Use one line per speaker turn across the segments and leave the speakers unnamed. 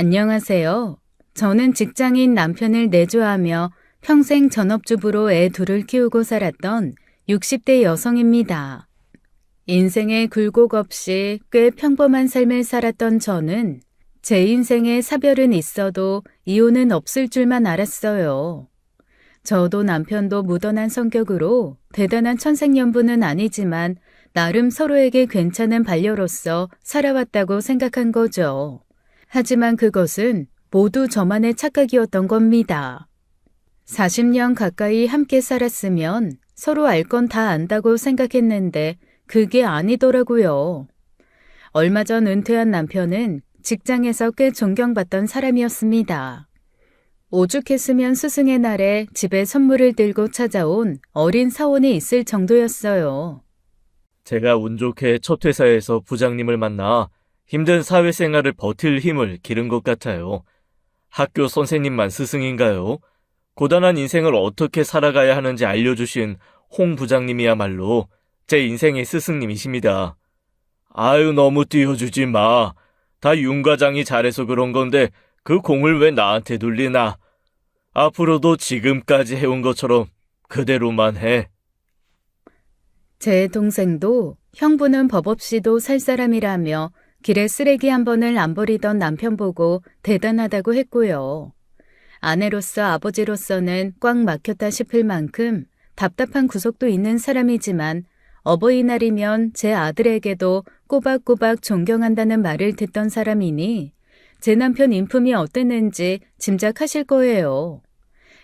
안녕하세요. 저는 직장인 남편을 내조하며 평생 전업주부로 애 둘을 키우고 살았던 60대 여성입니다. 인생에 굴곡 없이 꽤 평범한 삶을 살았던 저는 제 인생에 사별은 있어도 이혼은 없을 줄만 알았어요. 저도 남편도 무던한 성격으로 대단한 천생연분은 아니지만 나름 서로에게 괜찮은 반려로서 살아왔다고 생각한 거죠. 하지만 그것은 모두 저만의 착각이었던 겁니다. 40년 가까이 함께 살았으면 서로 알 건 다 안다고 생각했는데 그게 아니더라고요. 얼마 전 은퇴한 남편은 직장에서 꽤 존경받던 사람이었습니다. 오죽했으면 스승의 날에 집에 선물을 들고 찾아온 어린 사원이 있을 정도였어요.
제가 운 좋게 첫 회사에서 부장님을 만나 힘든 사회생활을 버틸 힘을 기른 것 같아요. 학교 선생님만 스승인가요? 고단한 인생을 어떻게 살아가야 하는지 알려주신 홍 부장님이야말로 제 인생의 스승님이십니다. 아유, 너무 띄워주지 마. 다 윤 과장이 잘해서 그런 건데 그 공을 왜 나한테 돌리나. 앞으로도 지금까지 해온 것처럼 그대로만 해.
제 동생도 형부는 법 없이도 살 사람이라며 길에 쓰레기 한 번을 안 버리던 남편 보고 대단하다고 했고요. 아내로서 아버지로서는 꽉 막혔다 싶을 만큼 답답한 구석도 있는 사람이지만 어버이날이면 제 아들에게도 꼬박꼬박 존경한다는 말을 듣던 사람이니 제 남편 인품이 어땠는지 짐작하실 거예요.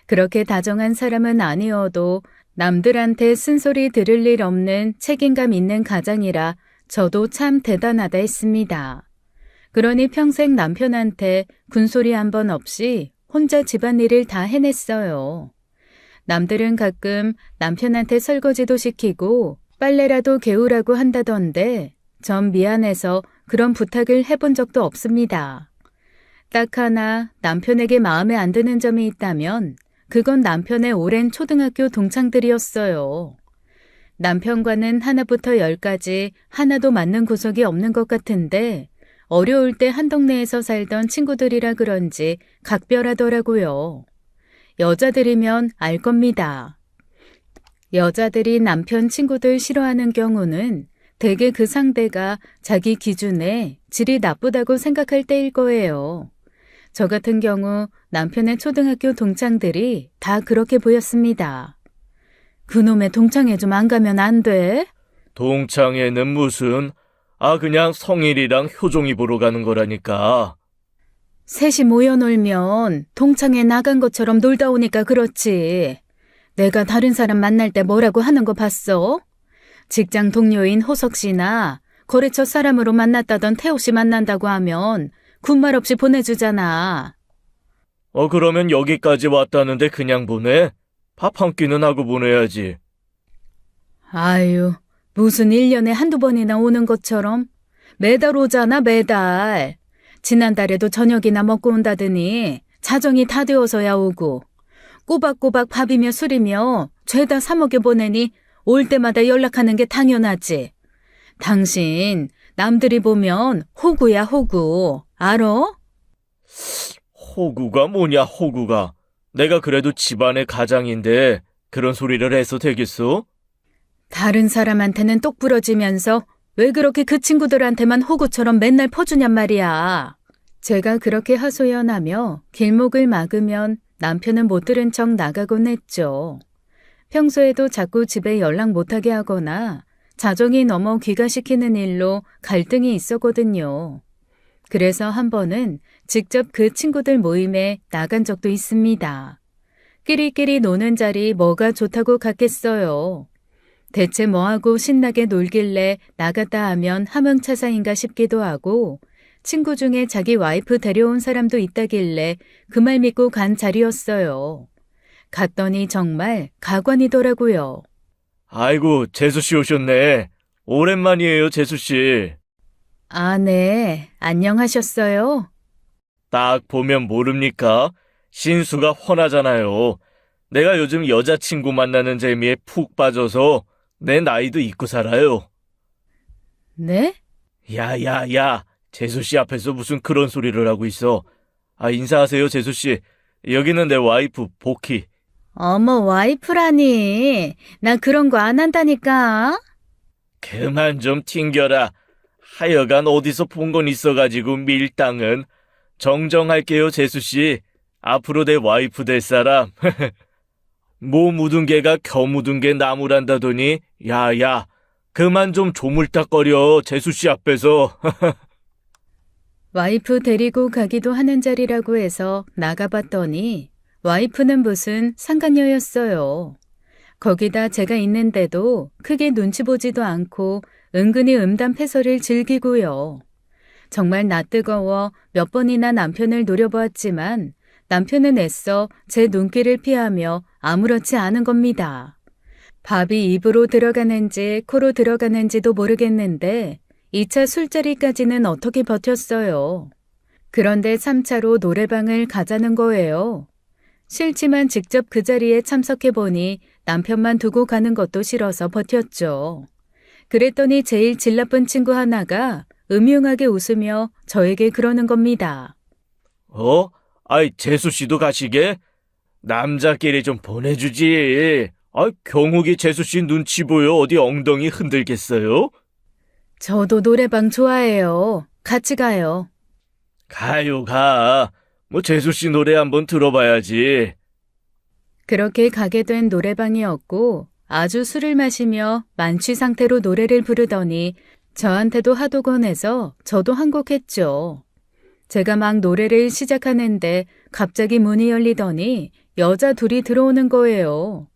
그렇게 다정한 사람은 아니어도 남들한테 쓴소리 들을 일 없는 책임감 있는 가장이라 저도 참 대단하다 했습니다. 그러니 평생 남편한테 군소리 한 번 없이 혼자 집안일을 다 해냈어요. 남들은 가끔 남편한테 설거지도 시키고 빨래라도 개우라고 한다던데 전 미안해서 그런 부탁을 해본 적도 없습니다. 딱 하나 남편에게 마음에 안 드는 점이 있다면 그건 남편의 오랜 초등학교 동창들이었어요. 남편과는 하나부터 10까지 하나도 맞는 구석이 없는 것 같은데 어려울 때 한 동네에서 살던 친구들이라 그런지 각별하더라고요. 여자들이면 알 겁니다. 여자들이 남편 친구들 싫어하는 경우는 대개 그 상대가 자기 기준에 질이 나쁘다고 생각할 때일 거예요. 저 같은 경우 남편의 초등학교 동창들이 다 그렇게 보였습니다. 그놈의 동창회 좀 안 가면 안 돼?
동창회는 무슨, 그냥 성일이랑 효종이 보러 가는 거라니까.
셋이 모여 놀면 동창회 나간 것처럼 놀다 오니까 그렇지. 내가 다른 사람 만날 때 뭐라고 하는 거 봤어? 직장 동료인 호석 씨나 거래처 사람으로 만났다던 태호 씨 만난다고 하면 군말 없이 보내주잖아.
그러면 여기까지 왔다는데 그냥 보내? 밥 한 끼는 하고 보내야지.
아유, 무슨 1년에 한두 번이나 오는 것처럼 매달 오잖아, 매달. 지난달에도 저녁이나 먹고 온다더니 자정이 다 되어서야 오고 꼬박꼬박 밥이며 술이며 죄다 사 먹여 보내니 올 때마다 연락하는 게 당연하지. 당신 남들이 보면 호구야, 호구. 알어?
호구가 뭐냐, 호구가. 내가 그래도 집안의 가장인데 그런 소리를 해서 되겠어?
다른 사람한테는 똑 부러지면서 왜 그렇게 그 친구들한테만 호구처럼 맨날 퍼주냔 말이야. 제가 그렇게 하소연하며 길목을 막으면 남편은 못 들은 척 나가곤 했죠. 평소에도 자꾸 집에 연락 못하게 하거나 자정이 넘어 귀가시키는 일로 갈등이 있었거든요. 그래서 한 번은 직접 그 친구들 모임에 나간 적도 있습니다. 끼리끼리 노는 자리 뭐가 좋다고 갔겠어요. 대체 뭐하고 신나게 놀길래 나갔다 하면 함흥차사인가 싶기도 하고 친구 중에 자기 와이프 데려온 사람도 있다길래 그 말 믿고 간 자리였어요. 갔더니 정말 가관이더라고요.
아이고, 재수씨 오셨네. 오랜만이에요, 재수씨.
네. 안녕하셨어요?
딱 보면 모릅니까? 신수가 훤하잖아요. 내가 요즘 여자친구 만나는 재미에 푹 빠져서 내 나이도 잊고 살아요.
네?
야야야, 재수씨 앞에서 무슨 그런 소리를 하고 있어. 인사하세요, 재수씨. 여기는 내 와이프, 복희.
어머, 와이프라니. 나 그런 거 안 한다니까.
그만 좀 튕겨라. 하여간 어디서 본 건 있어가지고 밀당은. 정정할게요, 재수씨. 앞으로 내 와이프 될 사람. 모 묻은 개가 겨 묻은 개 나무란다더니, 야야, 그만 좀 조물딱거려, 재수씨 앞에서.
와이프 데리고 가기도 하는 자리라고 해서 나가봤더니 와이프는 무슨 상간녀였어요. 거기다 제가 있는데도 크게 눈치 보지도 않고 은근히 음담패설을 즐기고요. 정말 낯뜨거워 몇 번이나 남편을 노려보았지만 남편은 애써 제 눈길을 피하며 아무렇지 않은 겁니다. 밥이 입으로 들어가는지 코로 들어가는지도 모르겠는데 2차 술자리까지는 어떻게 버텼어요. 그런데 3차로 노래방을 가자는 거예요. 싫지만 직접 그 자리에 참석해보니 남편만 두고 가는 것도 싫어서 버텼죠. 그랬더니 제일 질 나쁜 친구 하나가 음흉하게 웃으며 저에게 그러는 겁니다.
재수씨도 가시게? 남자끼리 좀 보내주지. 경욱이 재수씨 눈치 보여 어디 엉덩이 흔들겠어요?
저도 노래방 좋아해요. 같이 가요.
가요, 가. 재수씨 노래 한번 들어봐야지.
그렇게 가게 된 노래방이었고 아주 술을 마시며 만취 상태로 노래를 부르더니 저한테도 하도 권해서 저도 한 곡 했죠. 제가 막 노래를 시작하는데 갑자기 문이 열리더니 여자 둘이 들어오는 거예요.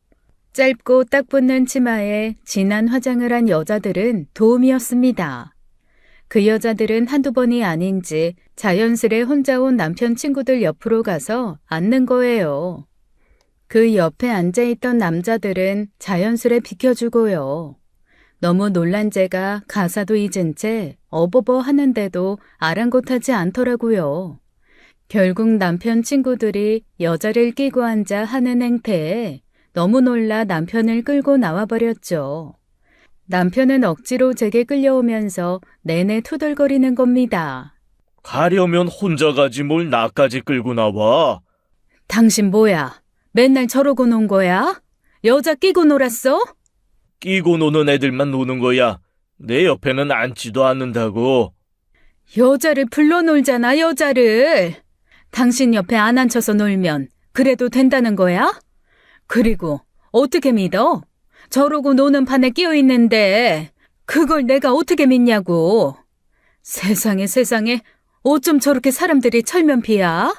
짧고 딱 붙는 치마에 진한 화장을 한 여자들은 도움이었습니다. 그 여자들은 한두 번이 아닌지 자연스레 혼자 온 남편 친구들 옆으로 가서 앉는 거예요. 그 옆에 앉아있던 남자들은 자연스레 비켜주고요. 너무 놀란 제가 가사도 잊은 채 어버버 하는데도 아랑곳하지 않더라고요. 결국 남편 친구들이 여자를 끼고 앉아 하는 행태에 너무 놀라 남편을 끌고 나와버렸죠. 남편은 억지로 제게 끌려오면서 내내 투덜거리는 겁니다.
가려면 혼자 가지 뭘 나까지 끌고 나와.
당신 뭐야? 맨날 저러고 논 거야? 여자 끼고 놀았어?
끼고 노는 애들만 노는 거야. 내 옆에는 앉지도 않는다고.
여자를 불러 놀잖아, 여자를. 당신 옆에 안 앉혀서 놀면 그래도 된다는 거야? 그리고 어떻게 믿어? 저러고 노는 판에 끼어 있는데 그걸 내가 어떻게 믿냐고. 세상에 세상에 어쩜 저렇게 사람들이 철면피야?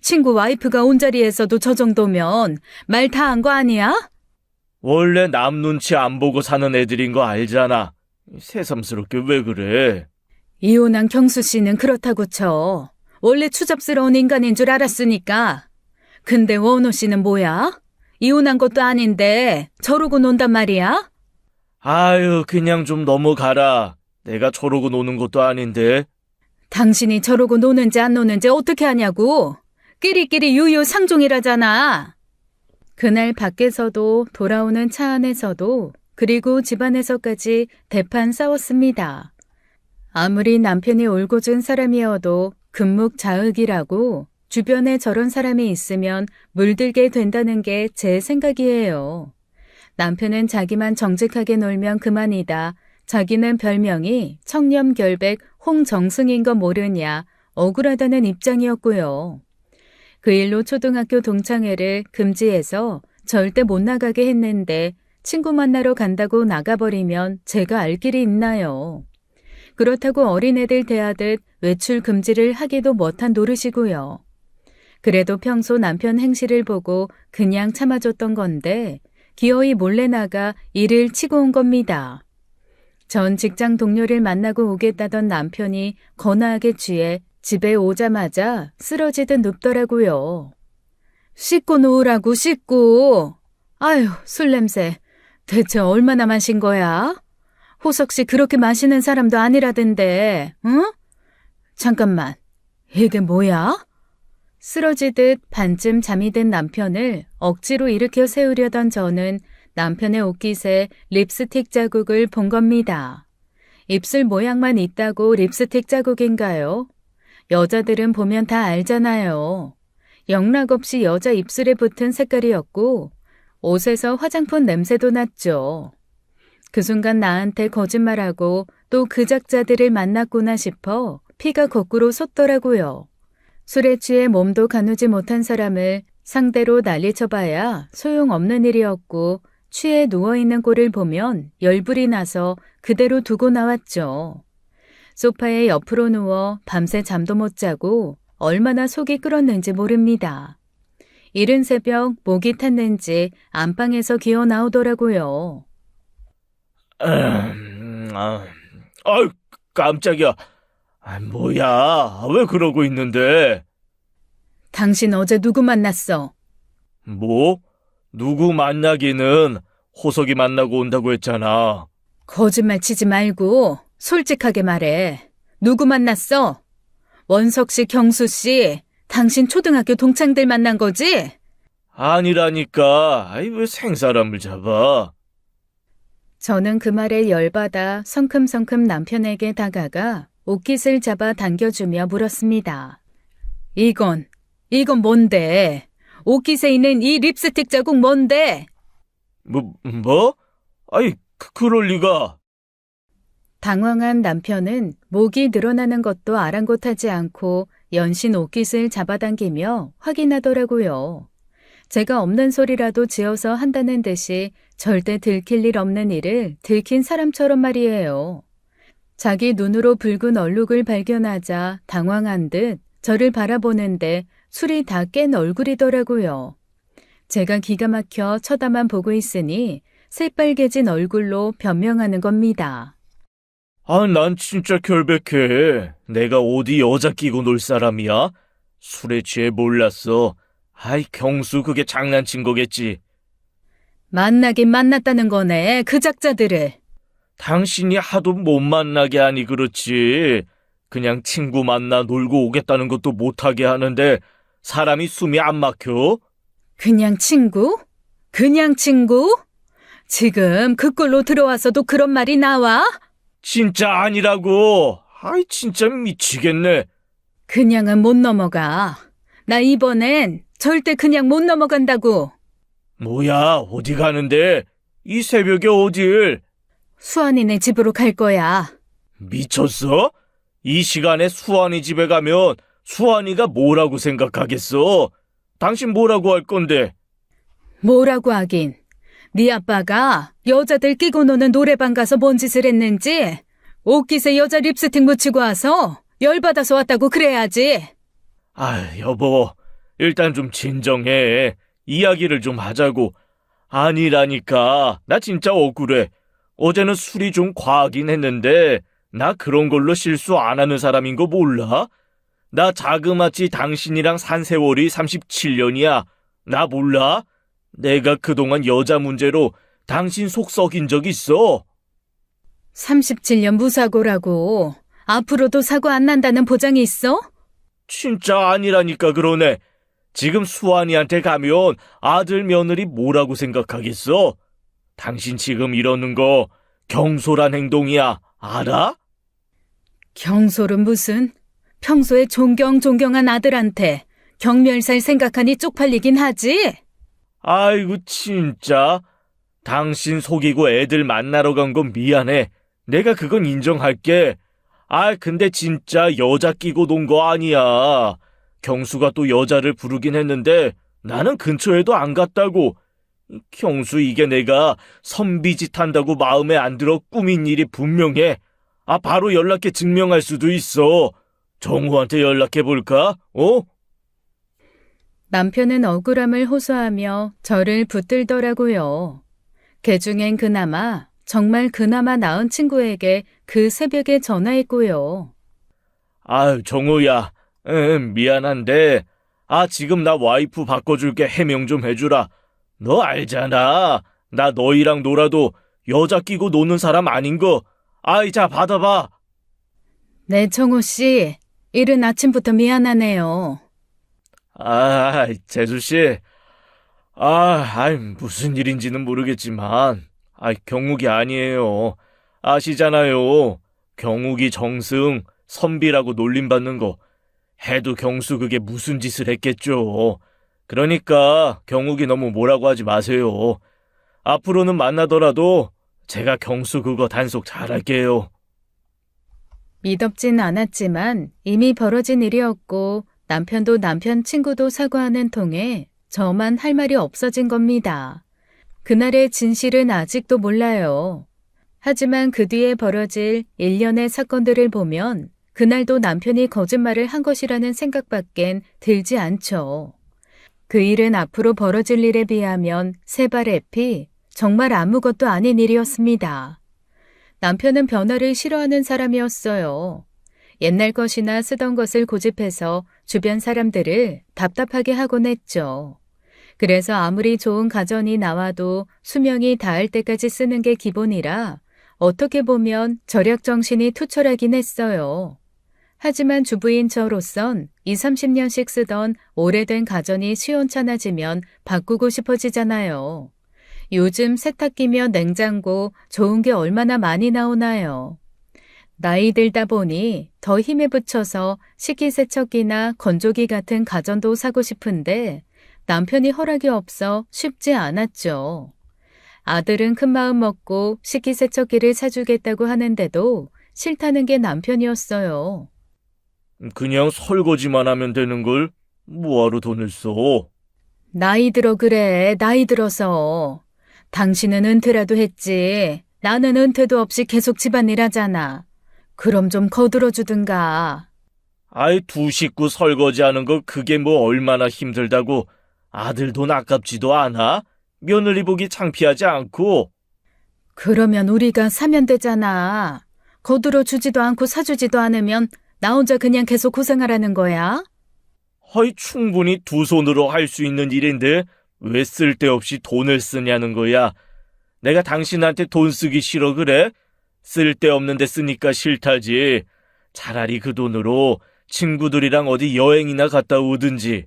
친구 와이프가 온 자리에서도 저 정도면 말 다 한 거 아니야?
원래 남 눈치 안 보고 사는 애들인 거 알잖아. 새삼스럽게 왜 그래?
이혼한 경수 씨는 그렇다고 쳐. 원래 추잡스러운 인간인 줄 알았으니까. 근데 원호 씨는 뭐야? 이혼한 것도 아닌데 저러고 논단 말이야?
아유, 그냥 좀 넘어가라. 내가 저러고 노는 것도 아닌데.
당신이 저러고 노는지 안 노는지 어떻게 하냐고. 끼리끼리 유유상종이라잖아. 그날 밖에서도 돌아오는 차 안에서도 그리고 집안에서까지 대판 싸웠습니다. 아무리 남편이 올곧은 사람이어도 금묵자흑이라고 주변에 저런 사람이 있으면 물들게 된다는 게 제 생각이에요. 남편은 자기만 정직하게 놀면 그만이다. 자기는 별명이 청렴결백 홍정승인 거 모르냐 억울하다는 입장이었고요. 그 일로 초등학교 동창회를 금지해서 절대 못 나가게 했는데 친구 만나러 간다고 나가버리면 제가 알 길이 있나요. 그렇다고 어린애들 대하듯 외출 금지를 하기도 못한 노릇이고요. 그래도 평소 남편 행실을 보고 그냥 참아줬던 건데 기어이 몰래 나가 일을 치고 온 겁니다. 전 직장 동료를 만나고 오겠다던 남편이 거나하게 취해 집에 오자마자 쓰러지듯 눕더라고요. 씻고 놓으라고 씻고. 아유, 술 냄새. 대체 얼마나 마신 거야? 호석 씨 그렇게 마시는 사람도 아니라던데, 응? 잠깐만, 이게 뭐야? 쓰러지듯 반쯤 잠이 든 남편을 억지로 일으켜 세우려던 저는 남편의 옷깃에 립스틱 자국을 본 겁니다. 입술 모양만 있다고 립스틱 자국인가요? 여자들은 보면 다 알잖아요. 영락없이 여자 입술에 붙은 색깔이었고 옷에서 화장품 냄새도 났죠. 그 순간 나한테 거짓말하고 또 그 작자들을 만났구나 싶어 피가 거꾸로 솟더라고요. 술에 취해 몸도 가누지 못한 사람을 상대로 난리쳐봐야 소용없는 일이었고 취해 누워있는 꼴을 보면 열불이 나서 그대로 두고 나왔죠. 소파에 옆으로 누워 밤새 잠도 못 자고 얼마나 속이 끓었는지 모릅니다. 이른 새벽 목이 탔는지 안방에서 기어 나오더라고요.
아유, 깜짝이야. 뭐야? 왜 그러고 있는데?
당신 어제 누구 만났어?
뭐? 누구 만나기는 호석이 만나고 온다고 했잖아.
거짓말 치지 말고 솔직하게 말해. 누구 만났어? 원석 씨, 경수 씨, 당신 초등학교 동창들 만난 거지?
아니라니까. 왜 생사람을 잡아?
저는 그 말에 열받아 성큼성큼 남편에게 다가가 옷깃을 잡아 당겨주며 물었습니다. 이건 뭔데? 옷깃에 있는 이 립스틱 자국 뭔데?
뭐? 그럴 리가.
당황한 남편은 목이 늘어나는 것도 아랑곳하지 않고 연신 옷깃을 잡아당기며 확인하더라고요. 제가 없는 소리라도 지어서 한다는 듯이 절대 들킬 일 없는 일을 들킨 사람처럼 말이에요. 자기 눈으로 붉은 얼룩을 발견하자 당황한 듯 저를 바라보는데 술이 다 깬 얼굴이더라고요. 제가 기가 막혀 쳐다만 보고 있으니 새빨개진 얼굴로 변명하는 겁니다.
난 진짜 결백해. 내가 어디 여자 끼고 놀 사람이야? 술에 취해 몰랐어. 경수 그게 장난친 거겠지.
만나긴 만났다는 거네, 그 작자들을.
당신이 하도 못 만나게 하니 그렇지. 그냥 친구 만나 놀고 오겠다는 것도 못하게 하는데 사람이 숨이 안 막혀?
그냥 친구? 그냥 친구? 지금 그 꼴로 들어와서도 그런 말이 나와?
진짜 아니라고. 진짜 미치겠네.
그냥은 못 넘어가. 나 이번엔 절대 그냥 못 넘어간다고.
뭐야, 어디 가는데? 이 새벽에 어딜?
수환이네 집으로 갈 거야.
미쳤어? 이 시간에 수환이 집에 가면 수환이가 뭐라고 생각하겠어? 당신 뭐라고 할 건데?
뭐라고 하긴. 네 아빠가 여자들 끼고 노는 노래방 가서 뭔 짓을 했는지 옷깃에 여자 립스틱 묻히고 와서 열받아서 왔다고 그래야지.
여보, 일단 좀 진정해. 이야기를 좀 하자고. 아니라니까. 나 진짜 억울해. 어제는 술이 좀 과하긴 했는데 나 그런 걸로 실수 안 하는 사람인 거 몰라? 나 자그마치 당신이랑 산 세월이 37년이야. 나 몰라? 내가 그동안 여자 문제로 당신 속 썩인 적 있어?
37년 무사고라고. 앞으로도 사고 안 난다는 보장이 있어?
진짜 아니라니까 그러네. 지금 수환이한테 가면 아들 며느리 뭐라고 생각하겠어? 당신 지금 이러는 거 경솔한 행동이야. 알아?
경솔은 무슨? 평소에 존경한 아들한테 경멸살 생각하니 쪽팔리긴 하지?
아이고 진짜. 당신 속이고 애들 만나러 간 건 미안해. 내가 그건 인정할게. 근데 진짜 여자 끼고 논 거 아니야. 경수가 또 여자를 부르긴 했는데 나는 근처에도 안 갔다고. 경수 이게 내가 선비짓 한다고 마음에 안 들어 꾸민 일이 분명해. 바로 연락해 증명할 수도 있어. 정우한테 연락해 볼까?
남편은 억울함을 호소하며 저를 붙들더라고요. 그중엔 정말 그나마 나은 친구에게 그 새벽에 전화했고요.
정우야. 미안한데 지금 나 와이프 바꿔줄게. 해명 좀 해주라. 너 알잖아. 나 너희랑 놀아도 여자 끼고 노는 사람 아닌 거. 자, 받아봐.
네, 정호 씨. 이른 아침부터 미안하네요.
재수씨. 무슨 일인지는 모르겠지만, 경욱이 아니에요. 아시잖아요. 경욱이 정승, 선비라고 놀림받는 거. 해도 경수 그게 무슨 짓을 했겠죠. 그러니까 경욱이 너무 뭐라고 하지 마세요. 앞으로는 만나더라도 제가 경수 그거 단속 잘할게요.
미덥진 않았지만 이미 벌어진 일이었고 남편도 남편 친구도 사과하는 통에 저만 할 말이 없어진 겁니다. 그날의 진실은 아직도 몰라요. 하지만 그 뒤에 벌어질 일련의 사건들을 보면 그날도 남편이 거짓말을 한 것이라는 생각밖엔 들지 않죠. 그 일은 앞으로 벌어질 일에 비하면 세 발의 피, 정말 아무것도 아닌 일이었습니다. 남편은 변화를 싫어하는 사람이었어요. 옛날 것이나 쓰던 것을 고집해서 주변 사람들을 답답하게 하곤 했죠. 그래서 아무리 좋은 가전이 나와도 수명이 닿을 때까지 쓰는 게 기본이라 어떻게 보면 절약 정신이 투철하긴 했어요. 하지만 주부인 저로선 20, 30년씩 쓰던 오래된 가전이 시원찮아지면 바꾸고 싶어지잖아요. 요즘 세탁기며 냉장고 좋은 게 얼마나 많이 나오나요? 나이 들다 보니 더 힘에 붙여서 식기세척기나 건조기 같은 가전도 사고 싶은데 남편이 허락이 없어 쉽지 않았죠. 아들은 큰마음 먹고 식기세척기를 사주겠다고 하는데도 싫다는 게 남편이었어요.
그냥 설거지만 하면 되는 걸 뭐하러 돈을 써?
나이 들어 그래, 나이 들어서. 당신은 은퇴라도 했지. 나는 은퇴도 없이 계속 집안일 하잖아. 그럼 좀 거들어 주든가.
아이 두 식구 설거지하는 거 그게 뭐 얼마나 힘들다고. 아들 돈 아깝지도 않아? 며느리 보기 창피하지 않고.
그러면 우리가 사면 되잖아. 거들어 주지도 않고 사주지도 않으면 나 혼자 그냥 계속 고생하라는 거야?
허이 충분히 두 손으로 할 수 있는 일인데 왜 쓸데없이 돈을 쓰냐는 거야. 내가 당신한테 돈 쓰기 싫어 그래? 쓸데없는 데 쓰니까 싫다지. 차라리 그 돈으로 친구들이랑 어디 여행이나 갔다 오든지.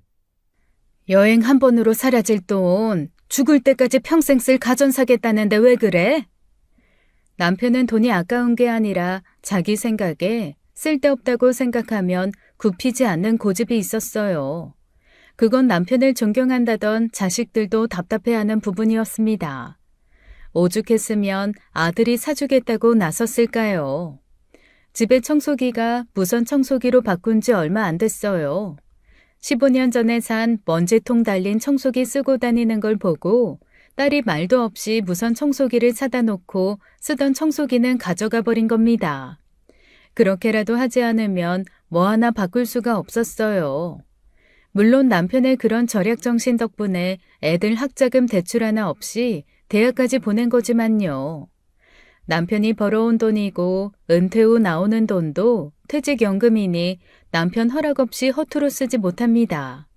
여행 한 번으로 사라질 돈, 죽을 때까지 평생 쓸 가전 사겠다는데 왜 그래? 남편은 돈이 아까운 게 아니라 자기 생각에 쓸데없다고 생각하면 굽히지 않는 고집이 있었어요. 그건 남편을 존경한다던 자식들도 답답해하는 부분이었습니다. 오죽했으면 아들이 사주겠다고 나섰을까요? 집에 청소기가 무선 청소기로 바꾼 지 얼마 안 됐어요. 15년 전에 산 먼지통 달린 청소기 쓰고 다니는 걸 보고 딸이 말도 없이 무선 청소기를 사다 놓고 쓰던 청소기는 가져가 버린 겁니다. 그렇게라도 하지 않으면 뭐 하나 바꿀 수가 없었어요. 물론 남편의 그런 절약 정신 덕분에 애들 학자금 대출 하나 없이 대학까지 보낸 거지만요. 남편이 벌어온 돈이고 은퇴 후 나오는 돈도 퇴직연금이니 남편 허락 없이 허투루 쓰지 못합니다.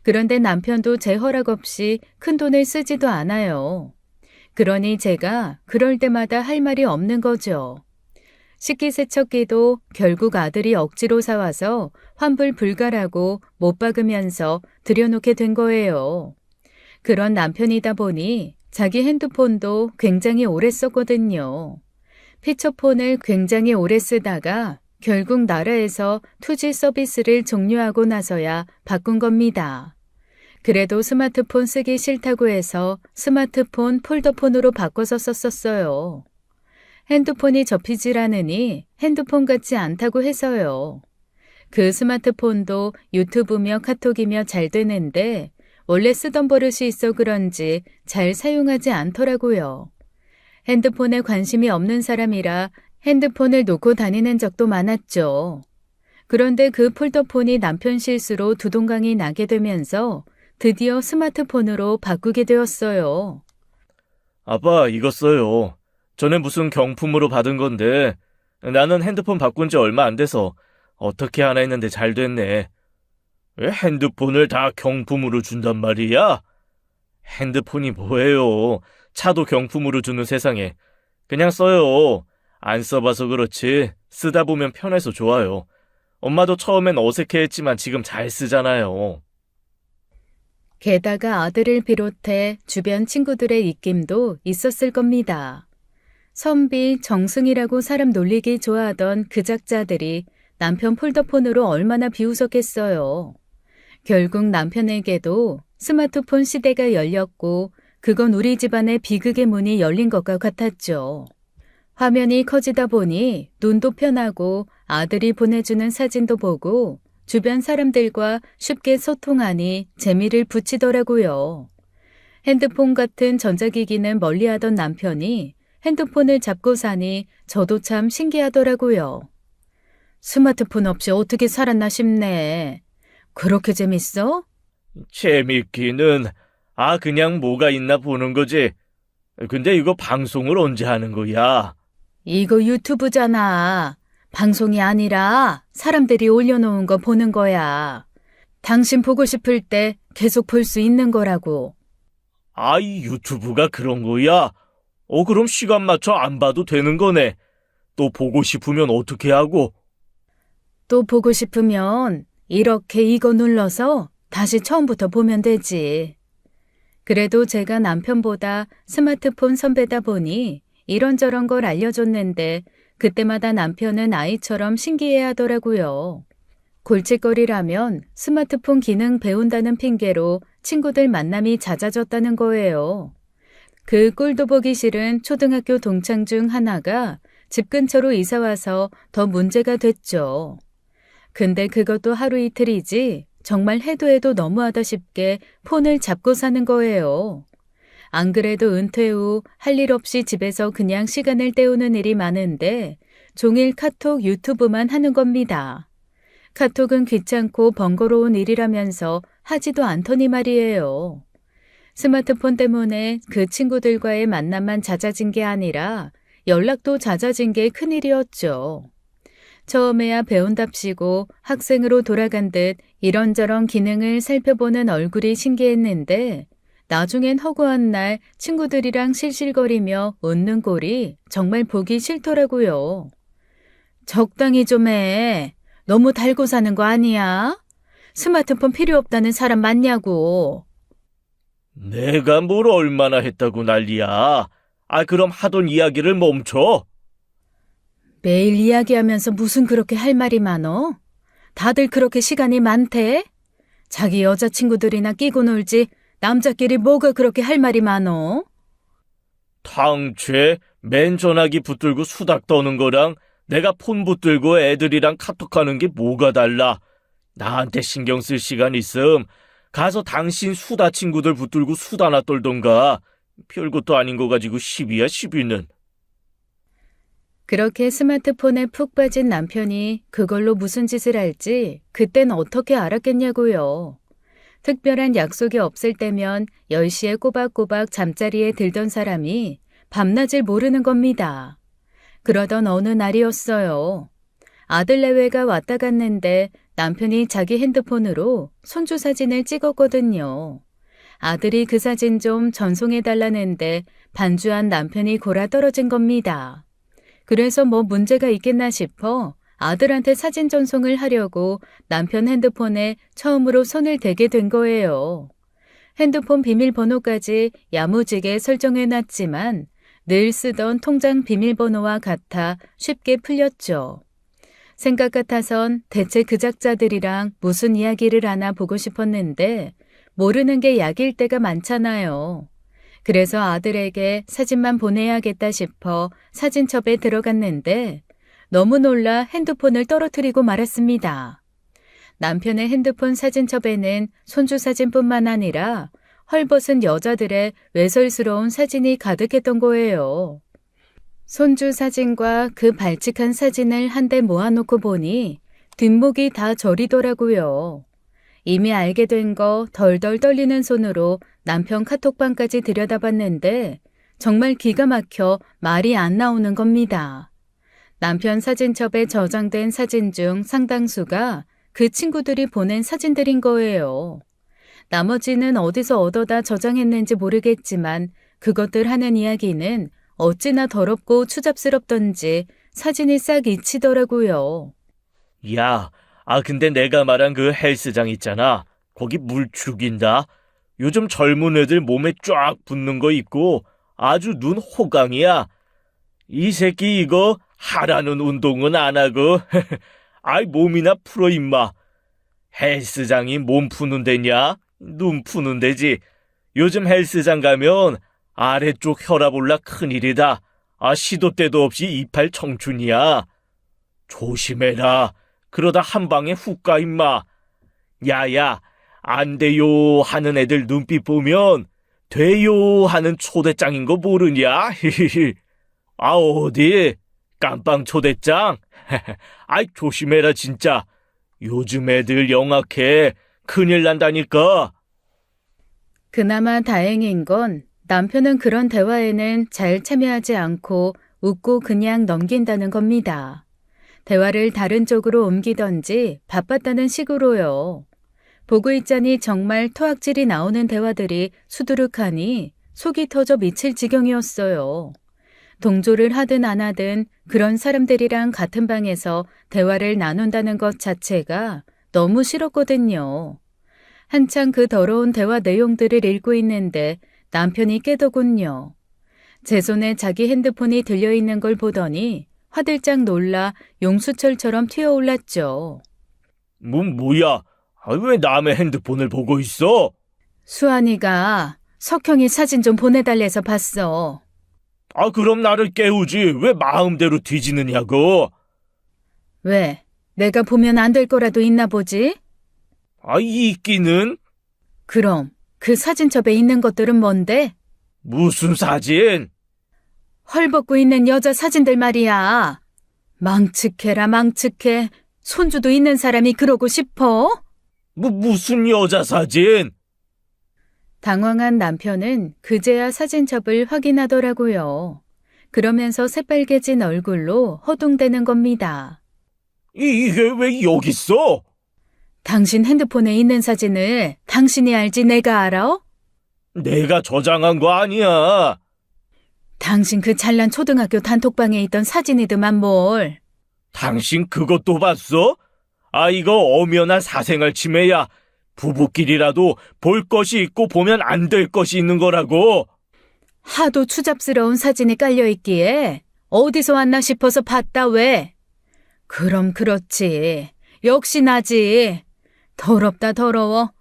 그런데 남편도 제 허락 없이 큰 돈을 쓰지도 않아요. 그러니 제가 그럴 때마다 할 말이 없는 거죠. 식기세척기도 결국 아들이 억지로 사와서 환불 불가라고 못 박으면서 들여놓게 된 거예요. 그런 남편이다 보니 자기 핸드폰도 굉장히 오래 썼거든요. 피처폰을 굉장히 오래 쓰다가 결국 나라에서 2G 서비스를 종료하고 나서야 바꾼 겁니다. 그래도 스마트폰 쓰기 싫다고 해서 스마트폰 폴더폰으로 바꿔서 썼었어요. 핸드폰이 접히질 않으니 핸드폰 같지 않다고 해서요. 그 스마트폰도 유튜브며 카톡이며 잘 되는데 원래 쓰던 버릇이 있어 그런지 잘 사용하지 않더라고요. 핸드폰에 관심이 없는 사람이라 핸드폰을 놓고 다니는 적도 많았죠. 그런데 그 폴더폰이 남편 실수로 두동강이 나게 되면서 드디어 스마트폰으로 바꾸게 되었어요.
아빠 이거 써요. 전에 무슨 경품으로 받은 건데 나는 핸드폰 바꾼 지 얼마 안 돼서 어떻게 하나 했는데 잘 됐네. 왜 핸드폰을 다 경품으로 준단 말이야? 핸드폰이 뭐예요? 차도 경품으로 주는 세상에. 그냥 써요. 안 써봐서 그렇지 쓰다 보면 편해서 좋아요. 엄마도 처음엔 어색해했지만 지금 잘 쓰잖아요.
게다가 아들을 비롯해 주변 친구들의 입김도 있었을 겁니다. 선비, 정승이라고 사람 놀리기 좋아하던 그 작자들이 남편 폴더폰으로 얼마나 비웃었겠어요. 결국 남편에게도 스마트폰 시대가 열렸고 그건 우리 집안의 비극의 문이 열린 것과 같았죠. 화면이 커지다 보니 눈도 편하고 아들이 보내주는 사진도 보고 주변 사람들과 쉽게 소통하니 재미를 붙이더라고요. 핸드폰 같은 전자기기는 멀리하던 남편이 핸드폰을 잡고 사니 저도 참 신기하더라고요. 스마트폰 없이 어떻게 살았나 싶네. 그렇게 재밌어?
재밌기는. 그냥 뭐가 있나 보는 거지. 근데 이거 방송을 언제 하는 거야?
이거 유튜브잖아. 방송이 아니라 사람들이 올려놓은 거 보는 거야. 당신 보고 싶을 때 계속 볼 수 있는 거라고.
이 유튜브가 그런 거야? 그럼 시간 맞춰 안 봐도 되는 거네. 또 보고 싶으면 어떻게 하고?
또 보고 싶으면 이렇게 이거 눌러서 다시 처음부터 보면 되지. 그래도 제가 남편보다 스마트폰 선배다 보니 이런저런 걸 알려줬는데 그때마다 남편은 아이처럼 신기해 하더라고요. 골칫거리라면 스마트폰 기능 배운다는 핑계로 친구들 만남이 잦아졌다는 거예요. 그 꼴도 보기 싫은 초등학교 동창 중 하나가 집 근처로 이사와서 더 문제가 됐죠. 근데 그것도 하루 이틀이지 정말 해도 해도 너무하다 싶게 폰을 잡고 사는 거예요. 안 그래도 은퇴 후 할 일 없이 집에서 그냥 시간을 때우는 일이 많은데 종일 카톡, 유튜브만 하는 겁니다. 카톡은 귀찮고 번거로운 일이라면서 하지도 않더니 말이에요. 스마트폰 때문에 그 친구들과의 만남만 잦아진 게 아니라 연락도 잦아진 게 큰일이었죠. 처음에야 배운답시고 학생으로 돌아간 듯 이런저런 기능을 살펴보는 얼굴이 신기했는데 나중엔 허구한 날 친구들이랑 실실거리며 웃는 꼴이 정말 보기 싫더라고요. 적당히 좀 해. 너무 달고 사는 거 아니야? 스마트폰 필요 없다는 사람 많냐고.
내가 뭘 얼마나 했다고 난리야. 그럼 하던 이야기를 멈춰.
매일 이야기하면서 무슨 그렇게 할 말이 많어? 다들 그렇게 시간이 많대? 자기 여자친구들이나 끼고 놀지 남자끼리 뭐가 그렇게 할 말이 많어?
당최 맨 전화기 붙들고 수닥 떠는 거랑 내가 폰 붙들고 애들이랑 카톡하는 게 뭐가 달라. 나한테 신경 쓸 시간 있음 가서 당신 수다 친구들 붙들고 수다나 떨던가. 별것도 아닌 거 가지고 시비야 시비는.
그렇게 스마트폰에 푹 빠진 남편이 그걸로 무슨 짓을 할지 그땐 어떻게 알았겠냐고요. 특별한 약속이 없을 때면 10시에 꼬박꼬박 잠자리에 들던 사람이 밤낮을 모르는 겁니다. 그러던 어느 날이었어요. 아들 내외가 왔다 갔는데 남편이 자기 핸드폰으로 손주 사진을 찍었거든요. 아들이 그 사진 좀 전송해달라는데 반주한 남편이 골아 떨어진 겁니다. 그래서 뭐 문제가 있겠나 싶어 아들한테 사진 전송을 하려고 남편 핸드폰에 처음으로 손을 대게 된 거예요. 핸드폰 비밀번호까지 야무지게 설정해놨지만 늘 쓰던 통장 비밀번호와 같아 쉽게 풀렸죠. 생각 같아선 대체 그 작자들이랑 무슨 이야기를 하나 보고 싶었는데 모르는 게 약일 때가 많잖아요. 그래서 아들에게 사진만 보내야겠다 싶어 사진첩에 들어갔는데 너무 놀라 핸드폰을 떨어뜨리고 말았습니다. 남편의 핸드폰 사진첩에는 손주 사진뿐만 아니라 헐벗은 여자들의 외설스러운 사진이 가득했던 거예요. 손주 사진과 그 발칙한 사진을 한데 모아놓고 보니 뒷목이 다 저리더라고요. 이미 알게 된 거 덜덜 떨리는 손으로 남편 카톡방까지 들여다봤는데 정말 기가 막혀 말이 안 나오는 겁니다. 남편 사진첩에 저장된 사진 중 상당수가 그 친구들이 보낸 사진들인 거예요. 나머지는 어디서 얻어다 저장했는지 모르겠지만 그것들 하는 이야기는 어찌나 더럽고 추잡스럽던지 사진이 싹 잊히더라고요.
야, 근데 내가 말한 그 헬스장 있잖아. 거기 물 죽인다. 요즘 젊은 애들 몸에 쫙 붙는 거 있고 아주 눈 호강이야. 이 새끼 이거 하라는 운동은 안 하고 아이, 몸이나 풀어, 임마. 헬스장이 몸 푸는 데냐? 눈 푸는 데지. 요즘 헬스장 가면 아래쪽 혈압 올라 큰일이다. 시도 때도 없이 이팔 청춘이야. 조심해라. 그러다 한 방에 훅 가, 임마. 야야, 안 돼요 하는 애들 눈빛 보면 돼요 하는 초대장인 거 모르냐? 어디? 깜빵 초대장? 아이, 조심해라, 진짜. 요즘 애들 영악해. 큰일 난다니까.
그나마 다행인 건 남편은 그런 대화에는 잘 참여하지 않고 웃고 그냥 넘긴다는 겁니다. 대화를 다른 쪽으로 옮기던지 바빴다는 식으로요. 보고 있자니 정말 토악질이 나오는 대화들이 수두룩하니 속이 터져 미칠 지경이었어요. 동조를 하든 안 하든 그런 사람들이랑 같은 방에서 대화를 나눈다는 것 자체가 너무 싫었거든요. 한창 그 더러운 대화 내용들을 읽고 있는데 남편이 깨더군요. 제 손에 자기 핸드폰이 들려있는 걸 보더니 화들짝 놀라 용수철처럼 튀어올랐죠.
뭐야? 왜 남의 핸드폰을 보고 있어?
수환이가 석형이 사진 좀 보내달래서 봤어.
그럼 나를 깨우지. 왜 마음대로 뒤지느냐고.
왜? 내가 보면 안 될 거라도 있나 보지?
있기는?
그럼 그 사진첩에 있는 것들은 뭔데?
무슨 사진?
헐벗고 있는 여자 사진들 말이야. 망측해라 망측해. 손주도 있는 사람이 그러고 싶어?
무슨 여자 사진?
당황한 남편은 그제야 사진첩을 확인하더라고요. 그러면서 새빨개진 얼굴로 허둥대는 겁니다.
이게 왜 여기 있어?
당신 핸드폰에 있는 사진을 당신이 알지 내가 알아?
내가 저장한 거 아니야.
당신 그 잘난 초등학교 단톡방에 있던 사진이더만 뭘.
당신 그것도 봤어? 이거 엄연한 사생활 침해야. 부부끼리라도 볼 것이 있고 보면 안 될 것이 있는 거라고.
하도 추잡스러운 사진이 깔려있기에 어디서 왔나 싶어서 봤다 왜? 그럼 그렇지. 역시 나지. 더럽다 더러워.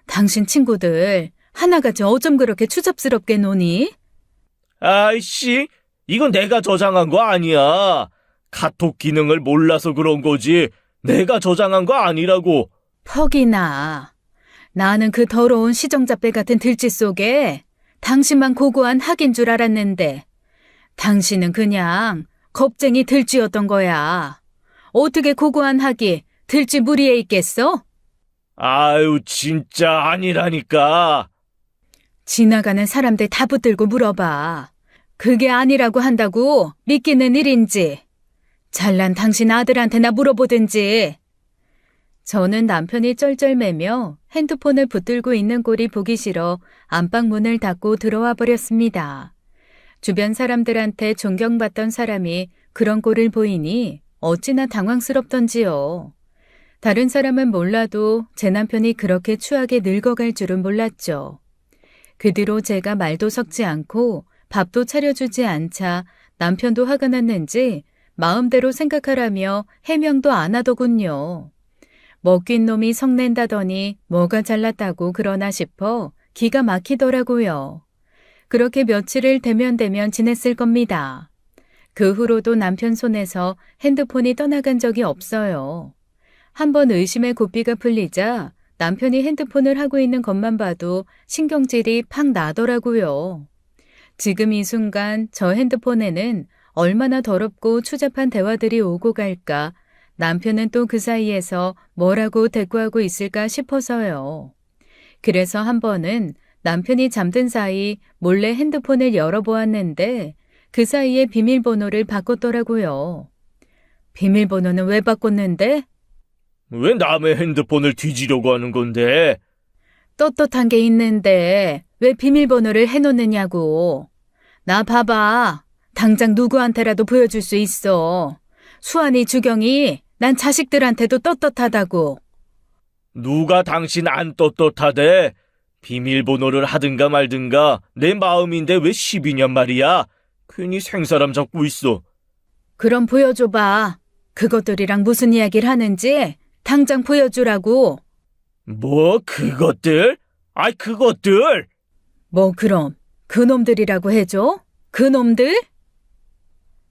당신 친구들 하나같이 어쩜 그렇게 추잡스럽게 노니?
아이씨, 이건 내가 저장한 거 아니야. 카톡 기능을 몰라서 그런 거지. 내가 저장한 거 아니라고.
퍽이나. 나는 그 더러운 시정잡배 같은 들쥐 속에 당신만 고고한 학인 줄 알았는데 당신은 그냥 겁쟁이 들쥐였던 거야. 어떻게 고고한 학이 들쥐 무리에 있겠어?
아유, 진짜 아니라니까.
지나가는 사람들 다 붙들고 물어봐. 그게 아니라고 한다고 믿기는 일인지. 잘난 당신 아들한테나 물어보든지. 저는 남편이 쩔쩔매며 핸드폰을 붙들고 있는 꼴이 보기 싫어 안방 문을 닫고 들어와 버렸습니다. 주변 사람들한테 존경받던 사람이 그런 꼴을 보이니 어찌나 당황스럽던지요. 다른 사람은 몰라도 제 남편이 그렇게 추하게 늙어갈 줄은 몰랐죠. 그 뒤로 제가 말도 섞지 않고 밥도 차려주지 않자 남편도 화가 났는지 마음대로 생각하라며 해명도 안 하더군요. 먹긴 놈이 성낸다더니 뭐가 잘났다고 그러나 싶어 기가 막히더라고요. 그렇게 며칠을 대면대면 지냈을 겁니다. 그 후로도 남편 손에서 핸드폰이 떠나간 적이 없어요. 한번 의심의 고삐가 풀리자 남편이 핸드폰을 하고 있는 것만 봐도 신경질이 팍 나더라고요. 지금 이 순간 저 핸드폰에는 얼마나 더럽고 추잡한 대화들이 오고 갈까, 남편은 또 그 사이에서 뭐라고 대꾸하고 있을까 싶어서요. 그래서 한 번은 남편이 잠든 사이 몰래 핸드폰을 열어보았는데 그 사이에 비밀번호를 바꿨더라고요. 비밀번호는 왜 바꿨는데?
왜 남의 핸드폰을 뒤지려고 하는 건데?
떳떳한 게 있는데 왜 비밀번호를 해놓느냐고. 나 봐봐. 당장 누구한테라도 보여줄 수 있어. 수환이 주경이 난 자식들한테도 떳떳하다고.
누가 당신 안 떳떳하대? 비밀번호를 하든가 말든가 내 마음인데 왜 12년 말이야? 괜히 생사람 잡고 있어.
그럼 보여줘봐. 그것들이랑 무슨 이야기를 하는지 당장 보여주라고.
뭐, 그것들? 아이, 그것들!
뭐 그럼 그놈들이라고 해줘? 그놈들?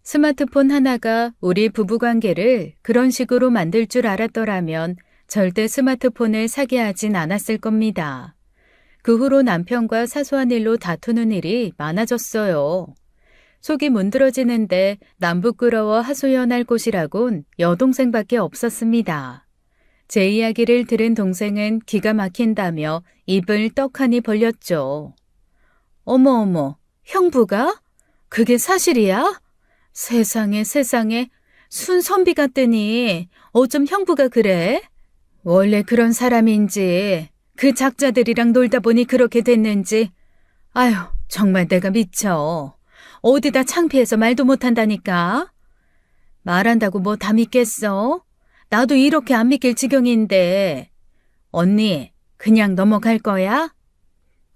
스마트폰 하나가 우리 부부관계를 그런 식으로 만들 줄 알았더라면 절대 스마트폰을 사게 하진 않았을 겁니다. 그 후로 남편과 사소한 일로 다투는 일이 많아졌어요. 속이 문드러지는데 남 부끄러워 하소연할 곳이라곤 여동생밖에 없었습니다. 제 이야기를 들은 동생은 기가 막힌다며 입을 떡하니 벌렸죠. 어머, 형부가? 그게 사실이야? 세상에, 순선비 같더니 어쩜 형부가 그래? 원래 그런 사람인지 그 작자들이랑 놀다 보니 그렇게 됐는지. 아휴, 정말 내가 미쳐. 어디다 창피해서 말도 못한다니까. 말한다고 뭐 다 믿겠어? 나도 이렇게 안 믿길 지경인데. 언니, 그냥 넘어갈 거야?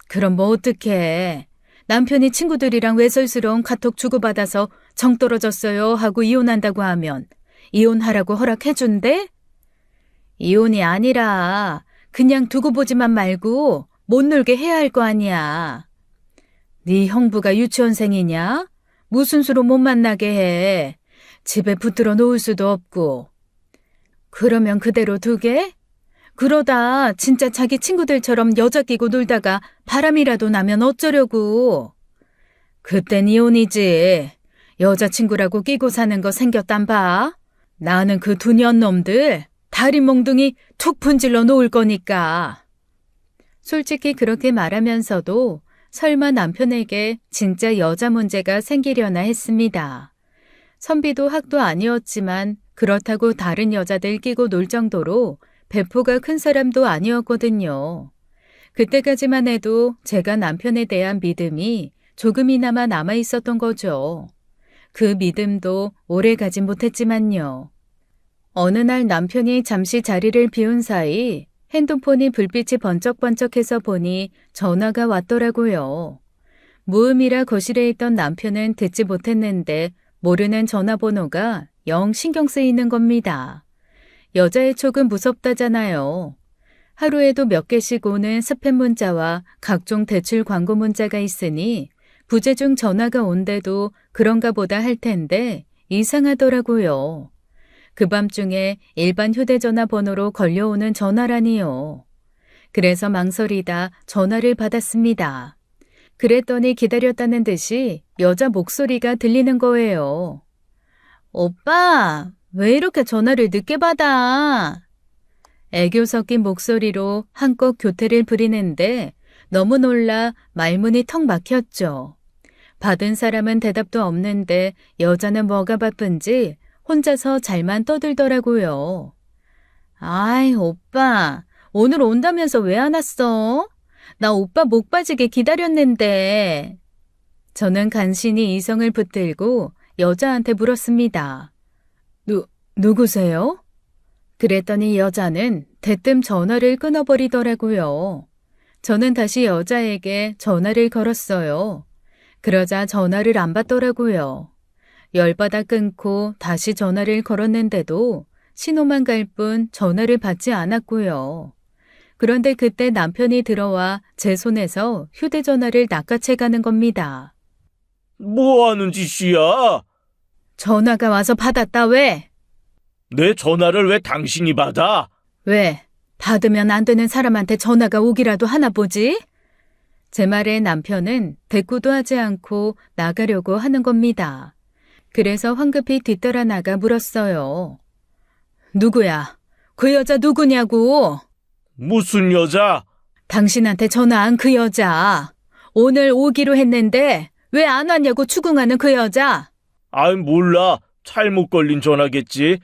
그럼 뭐 어떡해. 남편이 친구들이랑 외설스러운 카톡 주고받아서 정 떨어졌어요 하고 이혼한다고 하면 이혼하라고 허락해준대? 이혼이 아니라 그냥 두고 보지만 말고 못 놀게 해야 할 거 아니야. 네 형부가 유치원생이냐? 무슨 수로 못 만나게 해. 집에 붙들어 놓을 수도 없고. 그러면 그대로 두게? 그러다 진짜 자기 친구들처럼 여자 끼고 놀다가 바람이라도 나면 어쩌려고. 그땐 이혼이지. 여자친구라고 끼고 사는 거 생겼단 봐. 나는 그 두 년놈들 다리 몽둥이 툭 분질러 놓을 거니까. 솔직히 그렇게 말하면서도 설마 남편에게 진짜 여자 문제가 생기려나 했습니다. 선비도 학도 아니었지만 그렇다고 다른 여자들 끼고 놀 정도로 배포가 큰 사람도 아니었거든요. 그때까지만 해도 제가 남편에 대한 믿음이 조금이나마 남아 있었던 거죠. 그 믿음도 오래 가진 못했지만요. 어느 날 남편이 잠시 자리를 비운 사이 핸드폰이 불빛이 번쩍번쩍해서 보니 전화가 왔더라고요. 무음이라 거실에 있던 남편은 듣지 못했는데 모르는 전화번호가 영 신경 쓰이는 겁니다. 여자의 촉은 무섭다잖아요. 하루에도 몇 개씩 오는 스팸 문자와 각종 대출 광고 문자가 있으니 부재중 전화가 온데도 그런가 보다 할 텐데 이상하더라고요. 그 밤중에 일반 휴대전화 번호로 걸려오는 전화라니요. 그래서 망설이다 전화를 받았습니다. 그랬더니 기다렸다는 듯이 여자 목소리가 들리는 거예요. 오빠, 왜 이렇게 전화를 늦게 받아? 애교 섞인 목소리로 한껏 교태를 부리는데 너무 놀라 말문이 턱 막혔죠. 받은 사람은 대답도 없는데 여자는 뭐가 바쁜지 혼자서 잘만 떠들더라고요. 아이, 오빠, 오늘 온다면서 왜 안 왔어? 나 오빠 목 빠지게 기다렸는데. 저는 간신히 이성을 붙들고 여자한테 물었습니다. 누구세요? 그랬더니 여자는 대뜸 전화를 끊어버리더라고요. 저는 다시 여자에게 전화를 걸었어요. 그러자 전화를 안 받더라고요. 열받아 끊고 다시 전화를 걸었는데도 신호만 갈 뿐 전화를 받지 않았고요. 그런데 그때 남편이 들어와 제 손에서 휴대전화를 낚아채 가는 겁니다.
뭐 하는 짓이야?
전화가 와서 받았다 왜?
내 전화를 왜 당신이 받아?
왜? 받으면 안 되는 사람한테 전화가 오기라도 하나 보지? 제 말에 남편은 대꾸도 하지 않고 나가려고 하는 겁니다. 그래서 황급히 뒤따라 나가 물었어요. 누구야? 그 여자 누구냐고?
무슨 여자?
당신한테 전화한 그 여자. 오늘 오기로 했는데 왜 안 왔냐고 추궁하는 그 여자.
아이, 몰라. 잘못 걸린 전화겠지.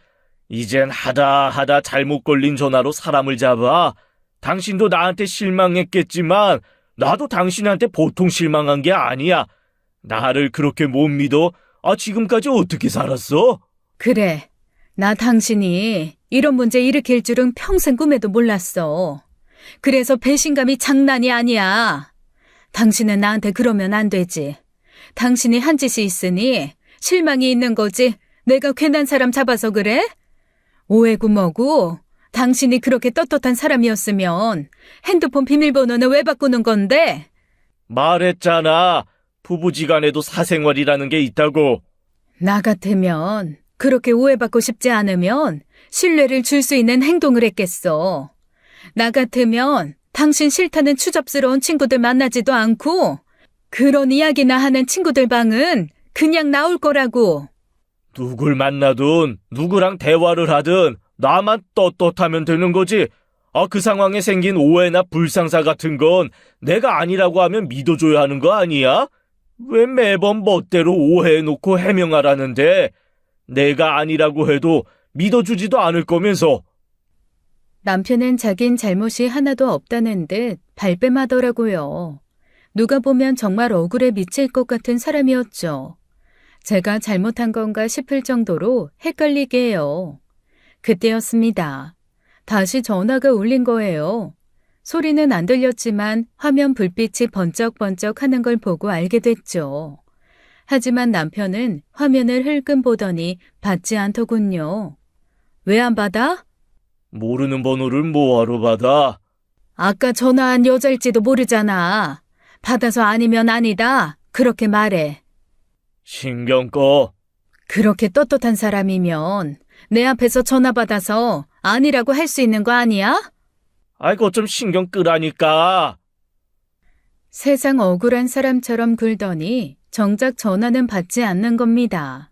이젠 하다 잘못 걸린 전화로 사람을 잡아. 당신도 나한테 실망했겠지만 나도 당신한테 보통 실망한 게 아니야. 나를 그렇게 못 믿어? 지금까지 어떻게 살았어?
그래, 나 당신이 이런 문제 일으킬 줄은 평생 꿈에도 몰랐어. 그래서 배신감이 장난이 아니야. 당신은 나한테 그러면 안 되지. 당신이 한 짓이 있으니 실망이 있는 거지. 내가 괜한 사람 잡아서 그래? 오해고 뭐고? 당신이 그렇게 떳떳한 사람이었으면 핸드폰 비밀번호는 왜 바꾸는 건데?
말했잖아. 부부지간에도 사생활이라는 게 있다고.
나 같으면 그렇게 오해받고 싶지 않으면 신뢰를 줄 수 있는 행동을 했겠어. 나 같으면 당신 싫다는 추접스러운 친구들 만나지도 않고 그런 이야기나 하는 친구들 방은 그냥 나올 거라고.
누굴 만나든 누구랑 대화를 하든 나만 떳떳하면 되는 거지. 그 상황에 생긴 오해나 불상사 같은 건 내가 아니라고 하면 믿어줘야 하는 거 아니야? 왜 매번 멋대로 오해해놓고 해명하라는데 내가 아니라고 해도 믿어주지도 않을 거면서.
남편은 자긴 잘못이 하나도 없다는 듯 발뺌하더라고요. 누가 보면 정말 억울해 미칠 것 같은 사람이었죠. 제가 잘못한 건가 싶을 정도로 헷갈리게 해요. 그때였습니다. 다시 전화가 울린 거예요. 소리는 안 들렸지만 화면 불빛이 번쩍번쩍 하는 걸 보고 알게 됐죠. 하지만 남편은 화면을 흘끔 보더니 받지 않더군요. 왜 안 받아?
모르는 번호를 뭐하러 받아?
아까 전화한 여자일지도 모르잖아. 받아서 아니면 아니다. 그렇게 말해.
신경 꺼.
그렇게 떳떳한 사람이면 내 앞에서 전화 받아서 아니라고 할 수 있는 거 아니야?
그거 좀 신경 끄라니까.
세상 억울한 사람처럼 굴더니 정작 전화는 받지 않는 겁니다.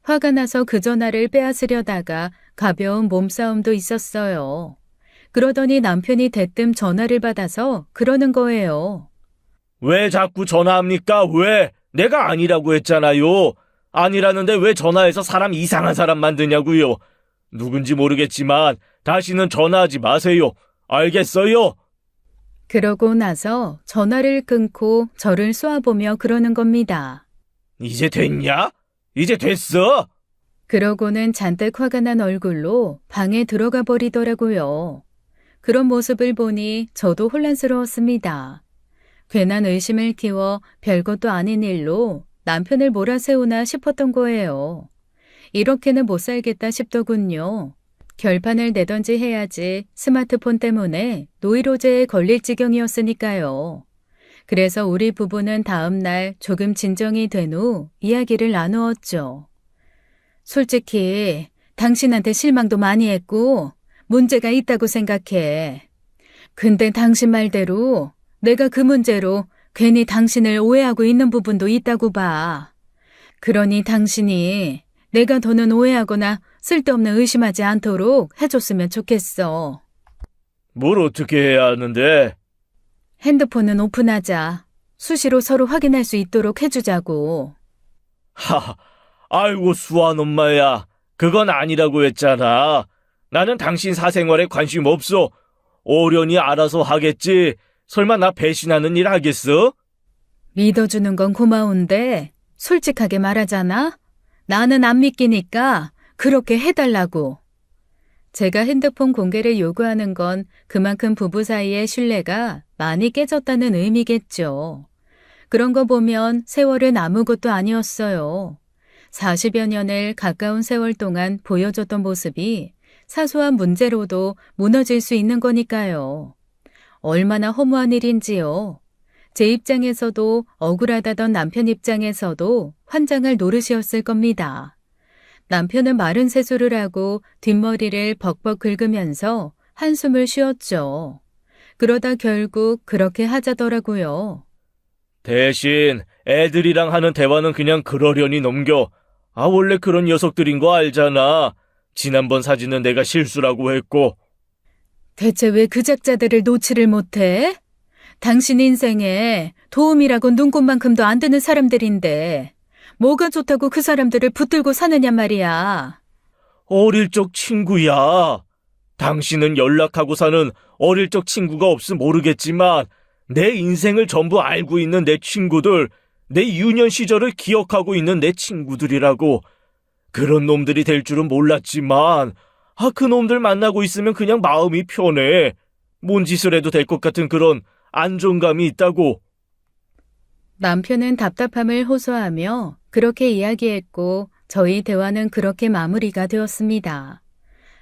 화가 나서 그 전화를 빼앗으려다가 가벼운 몸싸움도 있었어요. 그러더니 남편이 대뜸 전화를 받아서 그러는 거예요.
왜 자꾸 전화합니까? 왜? 내가 아니라고 했잖아요. 아니라는데 왜 전화해서 사람 이상한 사람 만드냐고요. 누군지 모르겠지만 다시는 전화하지 마세요. 알겠어요?
그러고 나서 전화를 끊고 저를 쏘아보며 그러는 겁니다.
이제 됐냐? 이제 됐어?
그러고는 잔뜩 화가 난 얼굴로 방에 들어가 버리더라고요. 그런 모습을 보니 저도 혼란스러웠습니다. 괜한 의심을 키워 별것도 아닌 일로 남편을 몰아세우나 싶었던 거예요. 이렇게는 못 살겠다 싶더군요. 결판을 내던지 해야지 스마트폰 때문에 노이로제에 걸릴 지경이었으니까요. 그래서 우리 부부는 다음 날 조금 진정이 된 후 이야기를 나누었죠. 솔직히 당신한테 실망도 많이 했고 문제가 있다고 생각해. 근데 당신 말대로 내가 그 문제로 괜히 당신을 오해하고 있는 부분도 있다고 봐. 그러니 당신이 내가 더는 오해하거나 쓸데없는 의심하지 않도록 해줬으면 좋겠어.
뭘 어떻게 해야 하는데?
핸드폰은 오픈하자. 수시로 서로 확인할 수 있도록 해주자고.
아이고 수완 엄마야. 그건 아니라고 했잖아. 나는 당신 사생활에 관심 없어. 어련히 알아서 하겠지. 설마 나 배신하는 일 하겠어?
믿어주는 건 고마운데 솔직하게 말하잖아. 나는 안 믿기니까 그렇게 해달라고. 제가 핸드폰 공개를 요구하는 건 그만큼 부부 사이의 신뢰가 많이 깨졌다는 의미겠죠. 그런 거 보면 세월은 아무것도 아니었어요. 40여 년을 가까운 세월 동안 보여줬던 모습이 사소한 문제로도 무너질 수 있는 거니까요. 얼마나 허무한 일인지요. 제 입장에서도 억울하다던 남편 입장에서도 환장할 노릇이었을 겁니다. 남편은 마른 세수를 하고 뒷머리를 벅벅 긁으면서 한숨을 쉬었죠. 그러다 결국 그렇게 하자더라고요.
대신 애들이랑 하는 대화는 그냥 그러려니 넘겨. 원래 그런 녀석들인 거 알잖아. 지난번 사진은 내가 실수라고 했고.
대체 왜 그 작자들을 놓지를 못해? 당신 인생에 도움이라고 눈꽃만큼도 안 되는 사람들인데 뭐가 좋다고 그 사람들을 붙들고 사느냐 말이야.
어릴 적 친구야. 당신은 연락하고 사는 어릴 적 친구가 없음 모르겠지만 내 인생을 전부 알고 있는 내 친구들, 내 유년 시절을 기억하고 있는 내 친구들이라고. 그런 놈들이 될 줄은 몰랐지만 그 놈들 만나고 있으면 그냥 마음이 편해. 뭔 짓을 해도 될 것 같은 그런 안정감이 있다고.
남편은 답답함을 호소하며 그렇게 이야기했고 저희 대화는 그렇게 마무리가 되었습니다.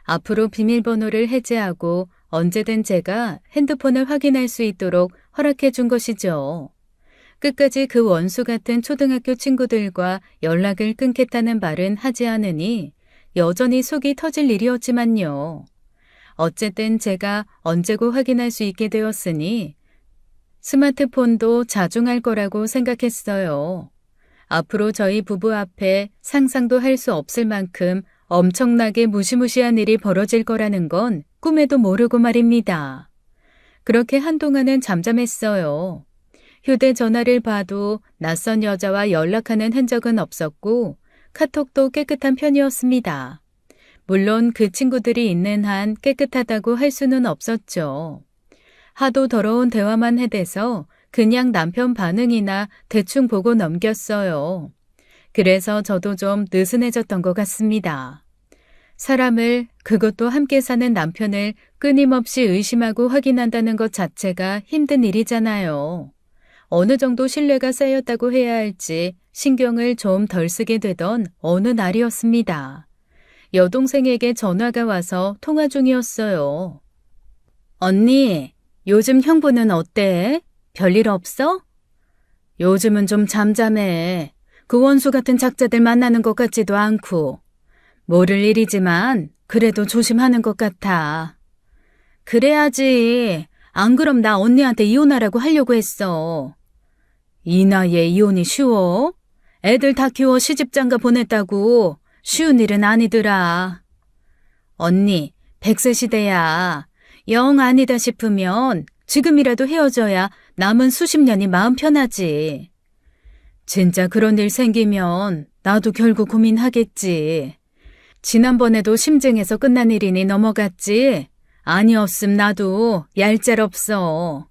앞으로 비밀번호를 해제하고 언제든 제가 핸드폰을 확인할 수 있도록 허락해 준 것이죠. 끝까지 그 원수 같은 초등학교 친구들과 연락을 끊겠다는 말은 하지 않으니 여전히 속이 터질 일이었지만요. 어쨌든 제가 언제고 확인할 수 있게 되었으니 스마트폰도 자중할 거라고 생각했어요. 앞으로 저희 부부 앞에 상상도 할 수 없을 만큼 엄청나게 무시무시한 일이 벌어질 거라는 건 꿈에도 모르고 말입니다. 그렇게 한동안은 잠잠했어요. 휴대전화를 봐도 낯선 여자와 연락하는 흔적은 없었고 카톡도 깨끗한 편이었습니다. 물론 그 친구들이 있는 한 깨끗하다고 할 수는 없었죠. 하도 더러운 대화만 해대서 그냥 남편 반응이나 대충 보고 넘겼어요. 그래서 저도 좀 느슨해졌던 것 같습니다. 사람을, 그것도 함께 사는 남편을 끊임없이 의심하고 확인한다는 것 자체가 힘든 일이잖아요. 어느 정도 신뢰가 쌓였다고 해야 할지 신경을 좀 덜 쓰게 되던 어느 날이었습니다. 여동생에게 전화가 와서 통화 중이었어요. 언니, 요즘 형부는 어때? 별일 없어? 요즘은 좀 잠잠해. 그 원수 같은 작자들 만나는 것 같지도 않고. 모를 일이지만 그래도 조심하는 것 같아. 그래야지. 안 그럼 나 언니한테 이혼하라고 하려고 했어. 이 나이에 이혼이 쉬워? 애들 다 키워 시집장가 보냈다고 쉬운 일은 아니더라. 언니, 100세 시대야. 영 아니다 싶으면 지금이라도 헤어져야 남은 수십 년이 마음 편하지. 진짜 그런 일 생기면 나도 결국 고민하겠지. 지난번에도 심증에서 끝난 일이니 넘어갔지. 아니었음 나도 얄짤없어.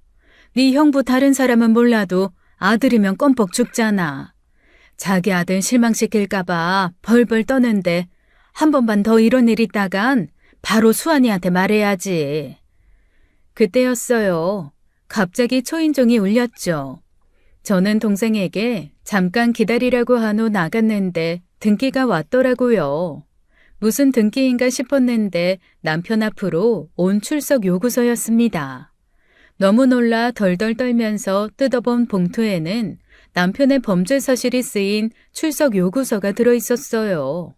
네 형부 다른 사람은 몰라도 아들이면 껌뻑 죽잖아. 자기 아들 실망시킬까봐 벌벌 떠는데 한 번만 더 이런 일 있다간 바로 수환이한테 말해야지. 그때였어요. 갑자기 초인종이 울렸죠. 저는 동생에게 잠깐 기다리라고 한 후 나갔는데 등기가 왔더라고요. 무슨 등기인가 싶었는데 남편 앞으로 온 출석 요구서였습니다. 너무 놀라 덜덜 떨면서 뜯어본 봉투에는 남편의 범죄 사실이 쓰인 출석 요구서가 들어있었어요.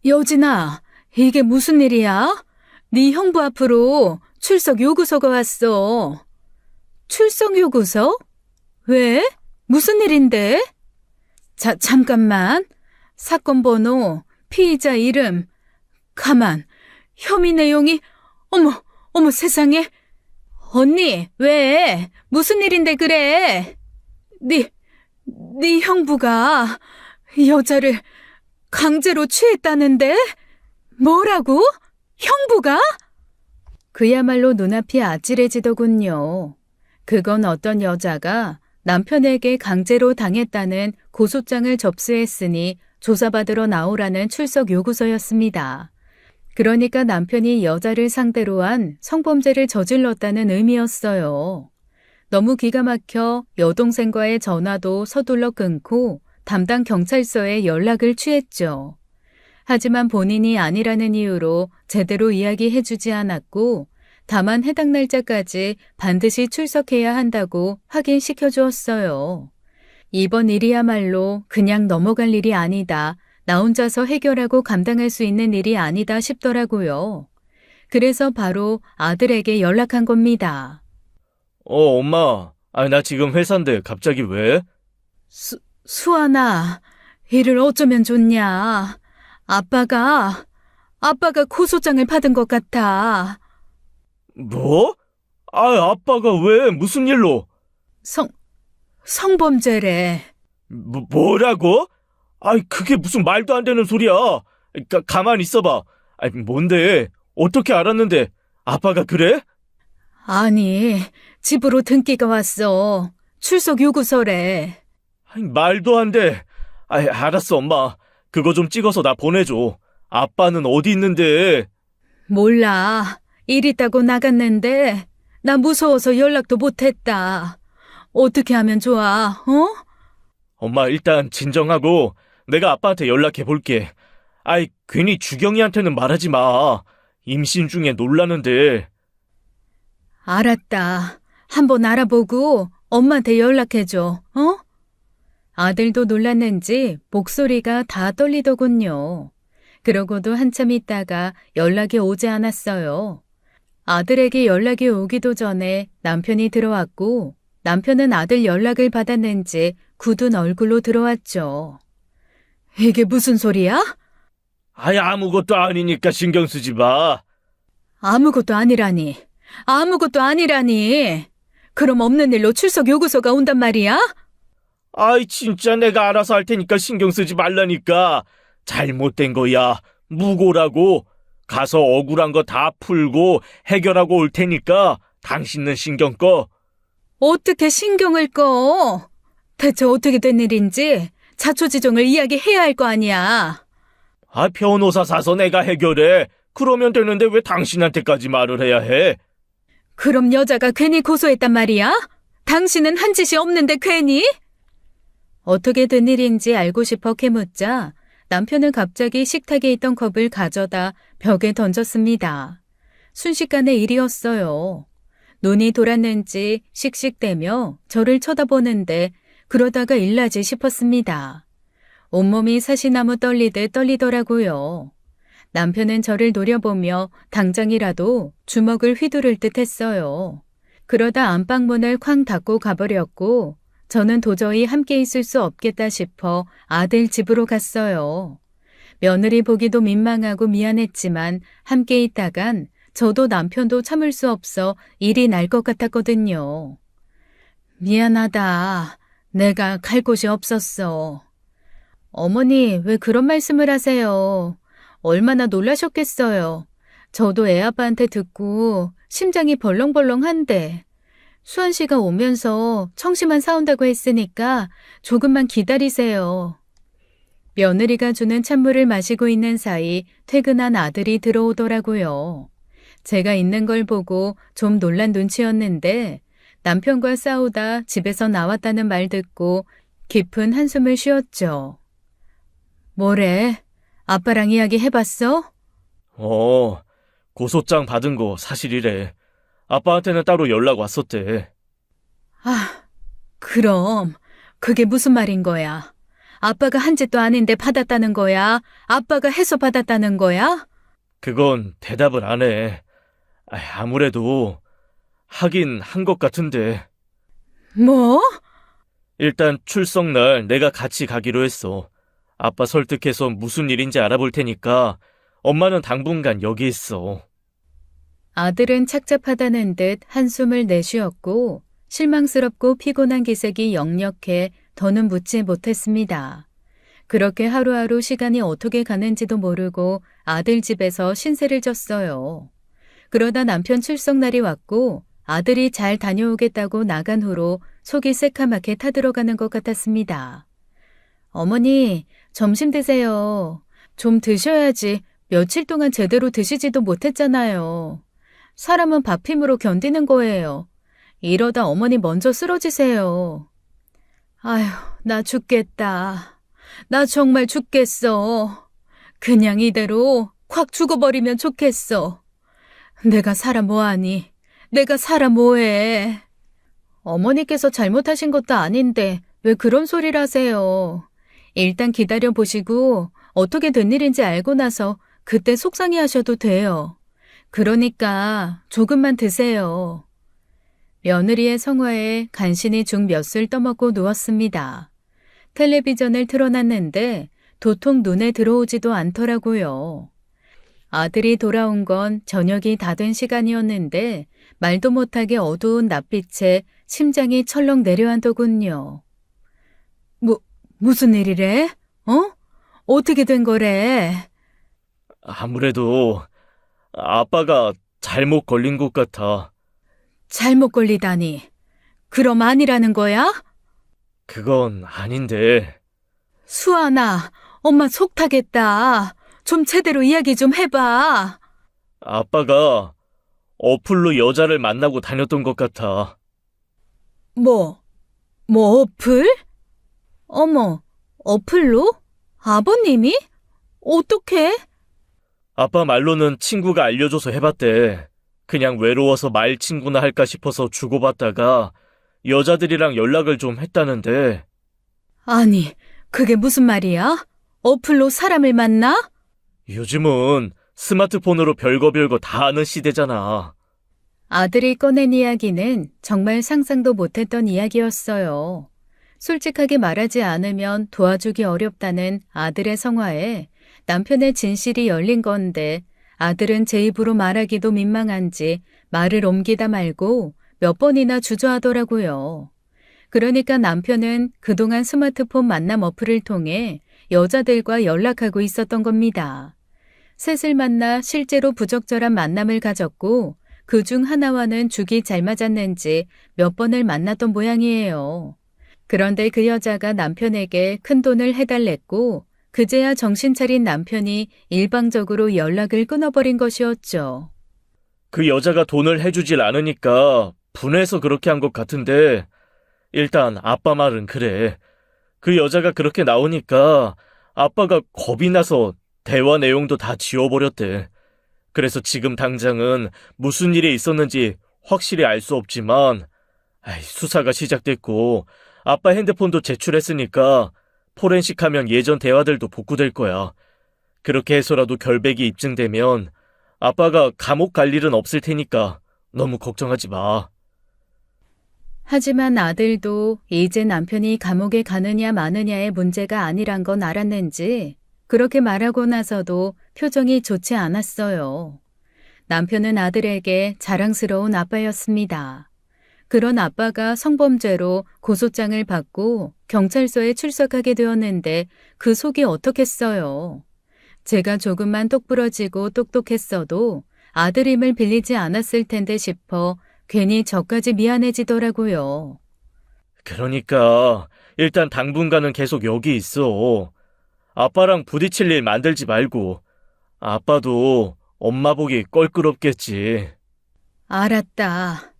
여진아, 이게 무슨 일이야? 네 형부 앞으로 출석 요구서가 왔어. 출석 요구서? 왜? 무슨 일인데? 잠깐만. 사건 번호, 피의자 이름. 가만. 혐의 내용이 어머 세상에. 언니, 왜? 무슨 일인데 그래? 네 형부가 여자를 강제로 취했다는데? 뭐라고? 형부가? 그야말로 눈앞이 아찔해지더군요. 그건 어떤 여자가 남편에게 강제로 당했다는 고소장을 접수했으니 조사받으러 나오라는 출석 요구서였습니다. 그러니까 남편이 여자를 상대로 한 성범죄를 저질렀다는 의미였어요. 너무 기가 막혀 여동생과의 전화도 서둘러 끊고 담당 경찰서에 연락을 취했죠. 하지만 본인이 아니라는 이유로 제대로 이야기해주지 않았고 다만 해당 날짜까지 반드시 출석해야 한다고 확인시켜 주었어요. 이번 일이야말로 그냥 넘어갈 일이 아니다. 나 혼자서 해결하고 감당할 수 있는 일이 아니다 싶더라고요. 그래서 바로 아들에게 연락한 겁니다.
엄마. 나 지금 회사인데 갑자기 왜?
수아나, 일을 어쩌면 좋냐. 아빠가 고소장을 받은 것 같아.
뭐? 아빠가 왜? 무슨 일로?
성범죄래.
뭐라고? 그게 무슨 말도 안 되는 소리야. 가만히 있어봐. 뭔데? 어떻게 알았는데? 아빠가 그래?
아니, 집으로 등기가 왔어. 출석 요구서래.
말도 안 돼. 알았어, 엄마. 그거 좀 찍어서 나 보내줘. 아빠는 어디 있는데?
몰라. 일 있다고 나갔는데 나 무서워서 연락도 못했다. 어떻게 하면 좋아, 어?
엄마, 일단 진정하고 내가 아빠한테 연락해 볼게. 아이, 괜히 주경이한테는 말하지 마. 임신 중에 놀라는데.
알았다. 한번 알아보고 엄마한테 연락해줘, 어? 아들도 놀랐는지 목소리가 다 떨리더군요. 그러고도 한참 있다가 연락이 오지 않았어요. 아들에게 연락이 오기도 전에 남편이 들어왔고 남편은 아들 연락을 받았는지 굳은 얼굴로 들어왔죠. 이게 무슨 소리야?
아이, 아무것도 아니니까 신경 쓰지 마.
아무것도 아니라니. 아무것도 아니라니. 그럼 없는 일로 출석 요구서가 온단 말이야?
아이, 진짜 내가 알아서 할 테니까 신경 쓰지 말라니까. 잘못된 거야. 무고라고. 가서 억울한 거 다 풀고 해결하고 올 테니까 당신은 신경 꺼.
어떻게 신경을 꺼? 대체 어떻게 된 일인지 자초지종을 이야기해야 할 거 아니야.
아, 변호사 사서 내가 해결해. 그러면 되는데 왜 당신한테까지 말을 해야 해?
그럼 여자가 괜히 고소했단 말이야? 당신은 한 짓이 없는데 괜히? 어떻게 된 일인지 알고 싶어 캐묻자 남편은 갑자기 식탁에 있던 컵을 가져다 벽에 던졌습니다. 순식간에 일이었어요. 눈이 돌았는지 씩씩대며 저를 쳐다보는데 그러다가 일나지 싶었습니다. 온몸이 사시나무 떨리듯 떨리더라고요. 남편은 저를 노려보며 당장이라도 주먹을 휘두를 듯 했어요. 그러다 안방문을 쾅 닫고 가버렸고 저는 도저히 함께 있을 수 없겠다 싶어 아들 집으로 갔어요. 며느리 보기도 민망하고 미안했지만 함께 있다간 저도 남편도 참을 수 없어 일이 날 것 같았거든요. 미안하다. 내가 갈 곳이 없었어. 어머니, 왜 그런 말씀을 하세요? 얼마나 놀라셨겠어요. 저도 애 아빠한테 듣고 심장이 벌렁벌렁한데. 수환 씨가 오면서 청심환 사온다고 했으니까 조금만 기다리세요. 며느리가 주는 찬물을 마시고 있는 사이 퇴근한 아들이 들어오더라고요. 제가 있는 걸 보고 좀 놀란 눈치였는데 남편과 싸우다 집에서 나왔다는 말 듣고 깊은 한숨을 쉬었죠. 뭐래? 아빠랑 이야기 해봤어?
고소장 받은 거 사실이래. 아빠한테는 따로 연락 왔었대.
아, 그럼 그게 무슨 말인 거야? 아빠가 한 짓도 아닌데 받았다는 거야? 아빠가 해서 받았다는 거야?
그건 대답을 안 해. 아무래도 하긴 한 것 같은데.
뭐?
일단 출석날 내가 같이 가기로 했어. 아빠 설득해서 무슨 일인지 알아볼 테니까 엄마는 당분간 여기 있어.
아들은 착잡하다는 듯 한숨을 내쉬었고 실망스럽고 피곤한 기색이 역력해 더는 묻지 못했습니다. 그렇게 하루하루 시간이 어떻게 가는지도 모르고 아들 집에서 신세를 졌어요. 그러다 남편 출석날이 왔고 아들이 잘 다녀오겠다고 나간 후로 속이 새카맣게 타들어가는 것 같았습니다. 어머니, 점심 드세요. 좀 드셔야지. 며칠 동안 제대로 드시지도 못했잖아요. 사람은 밥 힘으로 견디는 거예요. 이러다 어머니 먼저 쓰러지세요. 아휴, 나 죽겠다. 나 정말 죽겠어. 그냥 이대로 확 죽어버리면 좋겠어. 내가 살아 뭐하니? 내가 살아 뭐해? 어머니께서 잘못하신 것도 아닌데 왜 그런 소리를 하세요? 일단 기다려보시고 어떻게 된 일인지 알고 나서 그때 속상해 하셔도 돼요. 그러니까 조금만 드세요. 며느리의 성화에 간신히 죽 몇 술 떠먹고 누웠습니다. 텔레비전을 틀어놨는데 도통 눈에 들어오지도 않더라고요. 아들이 돌아온 건 저녁이 다 된 시간이었는데 말도 못하게 어두운 낯빛에 심장이 철렁 내려앉더군요. 무슨 일이래? 어떻게 된 거래?
아무래도 아빠가 잘못 걸린 것 같아.
잘못 걸리다니. 그럼 아니라는 거야?
그건 아닌데.
수아나, 엄마 속 타겠다. 좀 제대로 이야기 좀 해봐.
아빠가 어플로 여자를 만나고 다녔던 것 같아.
뭐 어플? 어머, 어플로? 아버님이? 어떡해?
아빠 말로는 친구가 알려줘서 해봤대. 그냥 외로워서 말 친구나 할까 싶어서 주고받다가 여자들이랑 연락을 좀 했다는데.
아니, 그게 무슨 말이야? 어플로 사람을 만나?
요즘은 스마트폰으로 별거 다 아는 시대잖아.
아들이 꺼낸 이야기는 정말 상상도 못했던 이야기였어요. 솔직하게 말하지 않으면 도와주기 어렵다는 아들의 성화에 남편의 진실이 열린 건데 아들은 제 입으로 말하기도 민망한지 말을 옮기다 말고 몇 번이나 주저하더라고요. 그러니까 남편은 그동안 스마트폰 만남 어플을 통해 여자들과 연락하고 있었던 겁니다. 셋을 만나 실제로 부적절한 만남을 가졌고 그중 하나와는 죽이 잘 맞았는지 몇 번을 만났던 모양이에요. 그런데 그 여자가 남편에게 큰돈을 해달랬고 그제야 정신 차린 남편이 일방적으로 연락을 끊어버린 것이었죠.
그 여자가 돈을 해주질 않으니까 분해서 그렇게 한 것 같은데, 일단 아빠 말은 그래. 그 여자가 그렇게 나오니까 아빠가 겁이 나서 대화 내용도 다 지워버렸대. 그래서 지금 당장은 무슨 일이 있었는지 확실히 알 수 없지만, 수사가 시작됐고 아빠 핸드폰도 제출했으니까 포렌식 하면 예전 대화들도 복구될 거야. 그렇게 해서라도 결백이 입증되면 아빠가 감옥 갈 일은 없을 테니까 너무 걱정하지 마.
하지만 아들도 이제 남편이 감옥에 가느냐 마느냐의 문제가 아니란 건 알았는지 그렇게 말하고 나서도 표정이 좋지 않았어요. 남편은 아들에게 자랑스러운 아빠였습니다. 그런 아빠가 성범죄로 고소장을 받고 경찰서에 출석하게 되었는데 그 속이 어떻겠어요. 제가 조금만 똑부러지고 똑똑했어도 아들 힘을 빌리지 않았을 텐데 싶어 괜히 저까지 미안해지더라고요.
그러니까 일단 당분간은 계속 여기 있어. 아빠랑 부딪힐 일 만들지 말고. 아빠도 엄마 보기 껄끄럽겠지.
알았다.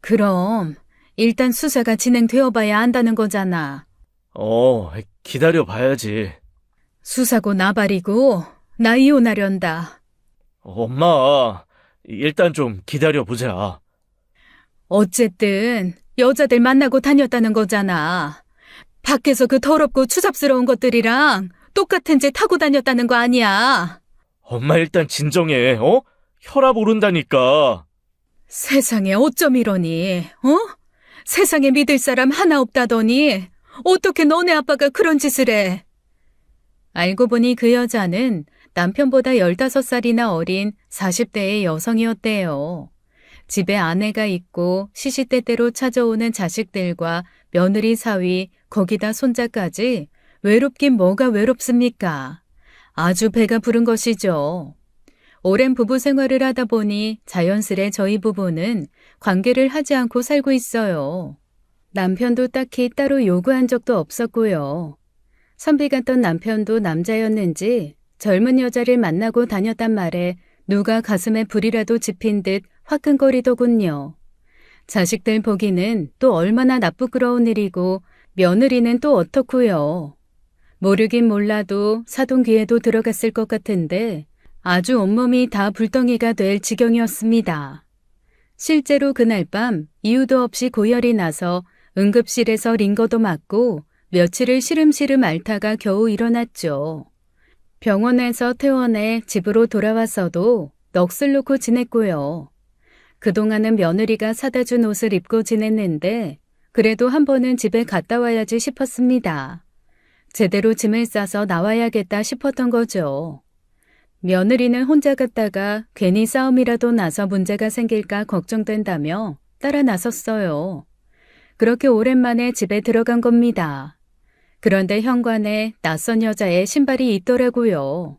그럼 일단 수사가 진행되어 봐야 안다는 거잖아.
기다려 봐야지.
수사고 나발이고 나 이혼하련다.
엄마, 일단 좀 기다려 보자.
어쨌든 여자들 만나고 다녔다는 거잖아. 밖에서 그 더럽고 추잡스러운 것들이랑 똑같은 짓 하고 다녔다는 거 아니야.
엄마 일단 진정해, 혈압 오른다니까.
세상에 어쩜 이러니, 세상에 믿을 사람 하나 없다더니 어떻게 너네 아빠가 그런 짓을 해. 알고 보니 그 여자는 남편보다 15살이나 어린 40대의 여성이었대요. 집에 아내가 있고 시시때때로 찾아오는 자식들과 며느리 사위, 거기다 손자까지 외롭긴 뭐가 외롭습니까? 아주 배가 부른 것이죠. 오랜 부부 생활을 하다 보니 자연스레 저희 부부는 관계를 하지 않고 살고 있어요. 남편도 딱히 따로 요구한 적도 없었고요. 선비 같던 남편도 남자였는지 젊은 여자를 만나고 다녔단 말에 누가 가슴에 불이라도 지핀 듯 화끈거리더군요. 자식들 보기는 또 얼마나 나쁘끄러운 일이고 며느리는 또 어떻고요. 모르긴 몰라도 사돈귀에도 들어갔을 것 같은데 아주 온몸이 다 불덩이가 될 지경이었습니다. 실제로 그날 밤 이유도 없이 고열이 나서 응급실에서 링거도 맞고 며칠을 시름시름 앓다가 겨우 일어났죠. 병원에서 퇴원해 집으로 돌아왔어도 넋을 놓고 지냈고요. 그동안은 며느리가 사다 준 옷을 입고 지냈는데 그래도 한 번은 집에 갔다 와야지 싶었습니다. 제대로 짐을 싸서 나와야겠다 싶었던 거죠. 며느리는 혼자 갔다가 괜히 싸움이라도 나서 문제가 생길까 걱정된다며 따라 나섰어요. 그렇게 오랜만에 집에 들어간 겁니다. 그런데 현관에 낯선 여자의 신발이 있더라고요.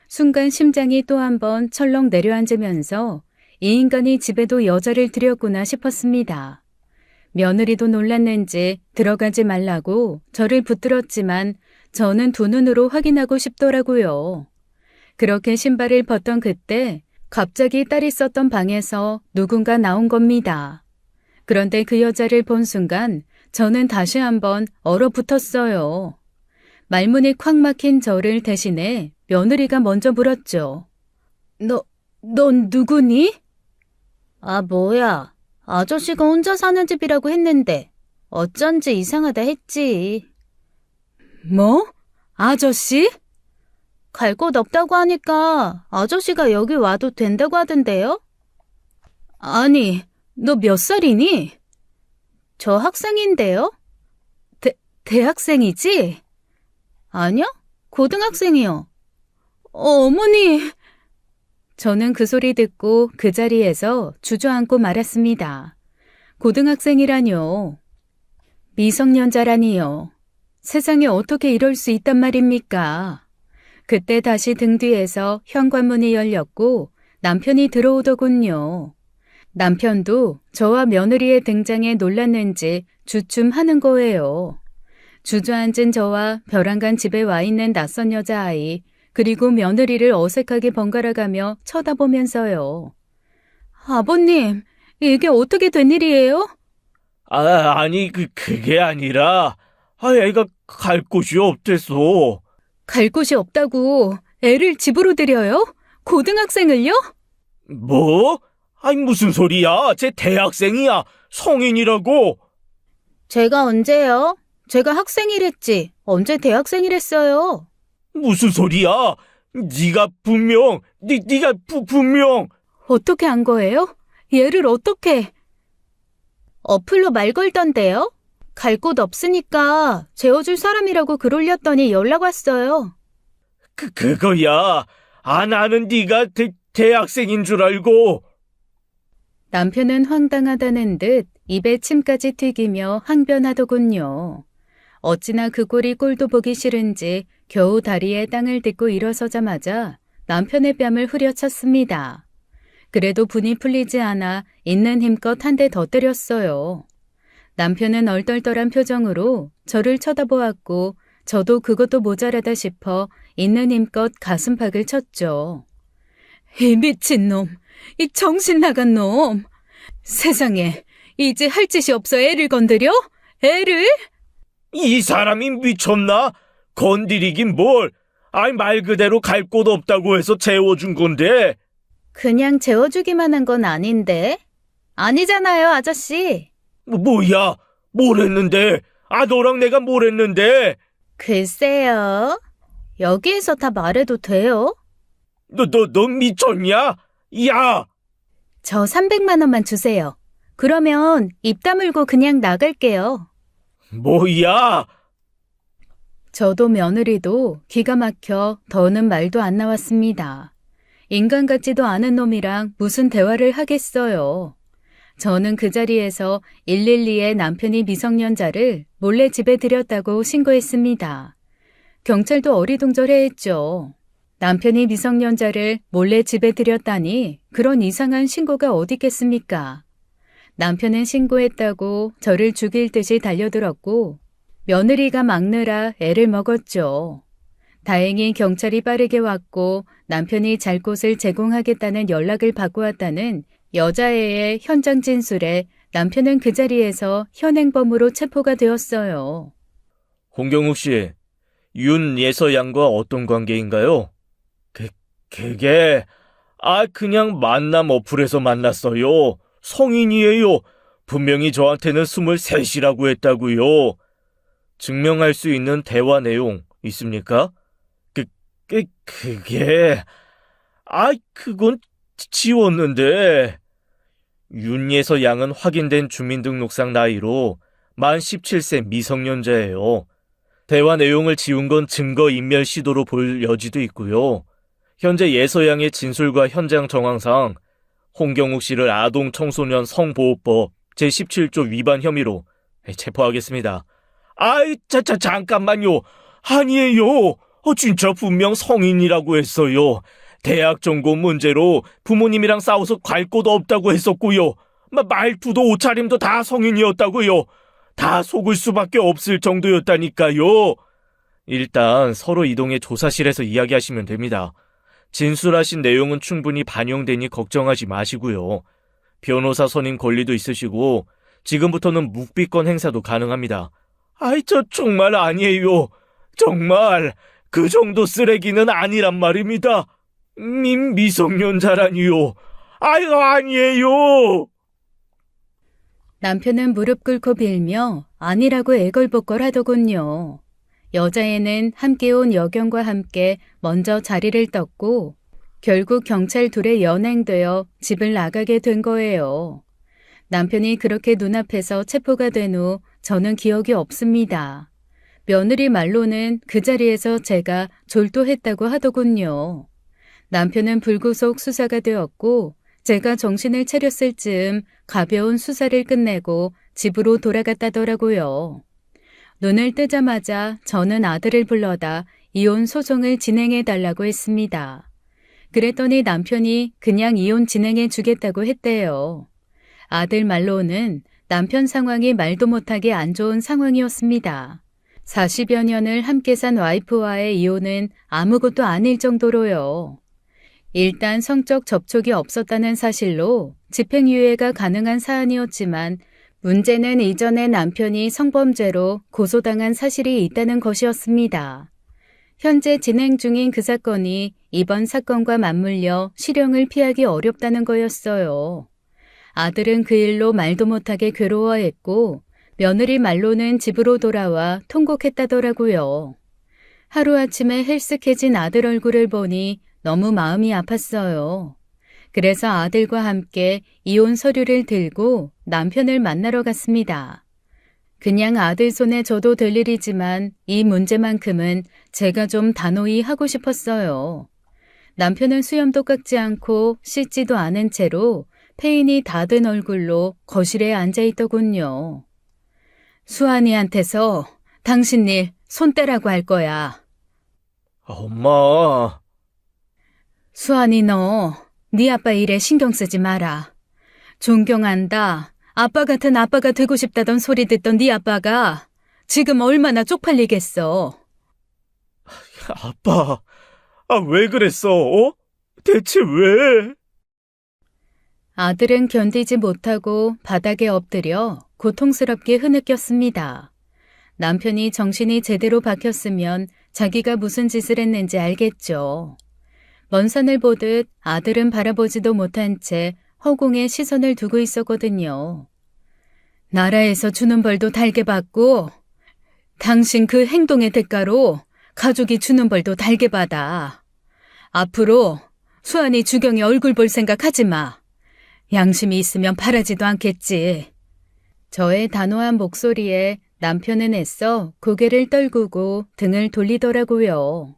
순간 심장이 또 한 번 철렁 내려앉으면서 이 인간이 집에도 여자를 들였구나 싶었습니다. 며느리도 놀랐는지 들어가지 말라고 저를 붙들었지만 저는 두 눈으로 확인하고 싶더라고요. 그렇게 신발을 벗던 그때 갑자기 딸이 썼던 방에서 누군가 나온 겁니다. 그런데 그 여자를 본 순간 저는 다시 한번 얼어붙었어요. 말문이 콱 막힌 저를 대신해 며느리가 먼저 물었죠. 넌 누구니? 아, 뭐야. 아저씨가 혼자 사는 집이라고 했는데 어쩐지 이상하다 했지. 뭐? 아저씨? 갈 곳 없다고 하니까 아저씨가 여기 와도 된다고 하던데요? 아니, 너 몇 살이니? 저 학생인데요? 대학생이지? 아니요? 고등학생이요. 어머니! 저는 그 소리 듣고 그 자리에서 주저앉고 말았습니다. 고등학생이라뇨. 미성년자라니요. 세상에 어떻게 이럴 수 있단 말입니까? 그때 다시 등 뒤에서 현관문이 열렸고 남편이 들어오더군요. 남편도 저와 며느리의 등장에 놀랐는지 주춤하는 거예요. 주저앉은 저와 벼랑간 집에 와 있는 낯선 여자아이, 그리고 며느리를 어색하게 번갈아가며 쳐다보면서요. 아버님, 이게 어떻게 된 일이에요?
아니, 그게 아니라, 애가 갈 곳이 없댔어.
갈 곳이 없다고 애를 집으로 들여요? 고등학생을요?
뭐? 아니, 무슨 소리야? 쟤 대학생이야. 성인이라고.
제가 언제요? 제가 학생이랬지. 언제 대학생이랬어요?
무슨 소리야? 네가 분명, 네가 분명.
어떻게 한 거예요? 얘를 어떻게? 어플로 말 걸던데요? 갈 곳 없으니까 재워줄 사람이라고 글 올렸더니 연락 왔어요.
그거야. 나는 네가 대학생인 줄 알고.
남편은 황당하다는 듯 입에 침까지 튀기며 항변하더군요. 어찌나 그 꼴이 꼴도 보기 싫은지 겨우 다리에 땅을 딛고 일어서자마자 남편의 뺨을 후려쳤습니다. 그래도 분이 풀리지 않아 있는 힘껏 한 대 더 때렸어요. 남편은 얼떨떨한 표정으로 저를 쳐다보았고 저도 그것도 모자라다 싶어 있는 힘껏 가슴팍을 쳤죠. 이 미친놈, 이 정신 나간 놈. 세상에, 이제 할 짓이 없어 애를 건드려? 애를?
이 사람이 미쳤나? 건드리긴 뭘. 말 그대로 갈 곳 없다고 해서 재워준 건데.
그냥 재워주기만 한 건 아닌데. 아니잖아요, 아저씨.
뭐야? 뭘 했는데? 너랑 내가 뭘 했는데?
글쎄요. 여기에서 다 말해도 돼요?
너 미쳤냐? 야!
저 300만 원만 주세요. 그러면 입 다물고 그냥 나갈게요.
뭐야?
저도 며느리도 기가 막혀 더는 말도 안 나왔습니다. 인간 같지도 않은 놈이랑 무슨 대화를 하겠어요. 저는 그 자리에서 112에 남편이 미성년자를 몰래 집에 들였다고 신고했습니다. 경찰도 어리둥절해했죠. 남편이 미성년자를 몰래 집에 들였다니 그런 이상한 신고가 어디 있겠습니까? 남편은 신고했다고 저를 죽일 듯이 달려들었고 며느리가 막느라 애를 먹었죠. 다행히 경찰이 빠르게 왔고 남편이 잘 곳을 제공하겠다는 연락을 받고 왔다는 여자애의 현장 진술에 남편은 그 자리에서 현행범으로 체포가 되었어요.
홍경욱 씨, 윤예서 양과 어떤 관계인가요? 그게, 그냥 만남 어플에서 만났어요. 성인이에요. 분명히 저한테는 23이라고 했다고요. 증명할 수 있는 대화 내용 있습니까? 그게, 그건 지웠는데. 윤예서 양은 확인된 주민등록상 나이로 만 17세 미성년자예요. 대화 내용을 지운 건 증거인멸 시도로 볼 여지도 있고요. 현재 예서 양의 진술과 현장 정황상 홍경욱 씨를 아동 청소년 성보호법 제17조 위반 혐의로 체포하겠습니다. 잠깐만요. 아니에요. 진짜 분명 성인이라고 했어요. 대학 전공 문제로 부모님이랑 싸워서 갈 곳도 없다고 했었고요. 말투도 옷차림도 다 성인이었다고요. 다 속을 수밖에 없을 정도였다니까요. 일단 서로 이동해 조사실에서 이야기하시면 됩니다. 진술하신 내용은 충분히 반영되니 걱정하지 마시고요. 변호사 선임 권리도 있으시고 지금부터는 묵비권 행사도 가능합니다. 저 정말 아니에요. 정말 그 정도 쓰레기는 아니란 말입니다. 미성년자라니요. 아유, 아니에요.
남편은 무릎 꿇고 빌며 아니라고 애걸복걸하더군요. 여자애는 함께 온 여경과 함께 먼저 자리를 떴고 결국 경찰 둘에 연행되어 집을 나가게 된 거예요. 남편이 그렇게 눈앞에서 체포가 된 후 저는 기억이 없습니다. 며느리 말로는 그 자리에서 제가 졸도했다고 하더군요. 남편은 불구속 수사가 되었고 제가 정신을 차렸을 즈음 가벼운 수사를 끝내고 집으로 돌아갔다더라고요. 눈을 뜨자마자 저는 아들을 불러다 이혼 소송을 진행해 달라고 했습니다. 그랬더니 남편이 그냥 이혼 진행해 주겠다고 했대요. 아들 말로는 남편 상황이 말도 못하게 안 좋은 상황이었습니다. 40여 년을 함께 산 와이프와의 이혼은 아무것도 아닐 정도로요. 일단 성적 접촉이 없었다는 사실로 집행유예가 가능한 사안이었지만 문제는 이전에 남편이 성범죄로 고소당한 사실이 있다는 것이었습니다. 현재 진행 중인 그 사건이 이번 사건과 맞물려 실형을 피하기 어렵다는 거였어요. 아들은 그 일로 말도 못하게 괴로워했고 며느리 말로는 집으로 돌아와 통곡했다더라고요. 하루아침에 헬쓱해진 아들 얼굴을 보니 너무 마음이 아팠어요. 그래서 아들과 함께 이혼 서류를 들고 남편을 만나러 갔습니다. 그냥 아들 손에 줘도 될 일이지만 이 문제만큼은 제가 좀 단호히 하고 싶었어요. 남편은 수염도 깎지 않고 씻지도 않은 채로 페인이 다 든 얼굴로 거실에 앉아있더군요. 수환이한테서 당신 일 손 떼라고 할 거야.
엄마.
수환이 너, 네 아빠 일에 신경 쓰지 마라. 존경한다. 아빠 같은 아빠가 되고 싶다던 소리 듣던 네 아빠가 지금 얼마나 쪽팔리겠어.
아빠, 왜 그랬어? 대체 왜?
아들은 견디지 못하고 바닥에 엎드려 고통스럽게 흐느꼈습니다. 남편이 정신이 제대로 박혔으면 자기가 무슨 짓을 했는지 알겠죠. 먼 산을 보듯 아들은 바라보지도 못한 채 허공에 시선을 두고 있었거든요. 나라에서 주는 벌도 달게 받고 당신 그 행동의 대가로 가족이 주는 벌도 달게 받아. 앞으로 수환이 주경이 얼굴 볼 생각 하지 마. 양심이 있으면 바라지도 않겠지. 저의 단호한 목소리에 남편은 애써 고개를 떨구고 등을 돌리더라고요.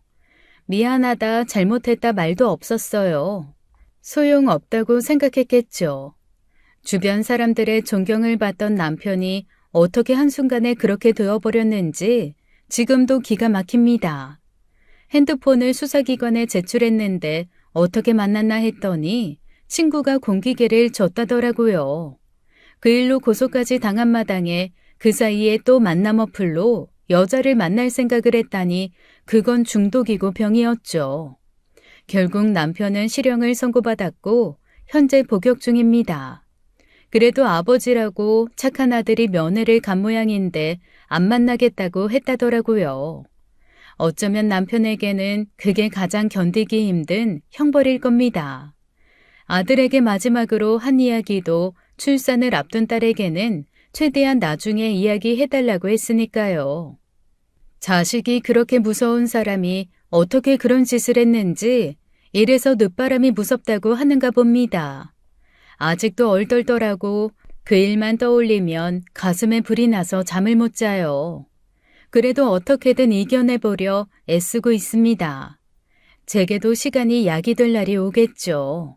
미안하다, 잘못했다 말도 없었어요. 소용없다고 생각했겠죠. 주변 사람들의 존경을 받던 남편이 어떻게 한순간에 그렇게 되어버렸는지 지금도 기가 막힙니다. 핸드폰을 수사기관에 제출했는데 어떻게 만났나 했더니 친구가 공기계를 줬다더라고요. 그 일로 고소까지 당한 마당에 그 사이에 또 만남 어플로 여자를 만날 생각을 했다니 그건 중독이고 병이었죠. 결국 남편은 실형을 선고받았고 현재 복역 중입니다. 그래도 아버지라고 착한 아들이 면회를 간 모양인데 안 만나겠다고 했다더라고요. 어쩌면 남편에게는 그게 가장 견디기 힘든 형벌일 겁니다. 아들에게 마지막으로 한 이야기도 출산을 앞둔 딸에게는 최대한 나중에 이야기해달라고 했으니까요. 자식이 그렇게 무서운 사람이 어떻게 그런 짓을 했는지 이래서 늦바람이 무섭다고 하는가 봅니다. 아직도 얼떨떨하고 그 일만 떠올리면 가슴에 불이 나서 잠을 못 자요. 그래도 어떻게든 이겨내보려 애쓰고 있습니다. 제게도 시간이 약이 될 날이 오겠죠.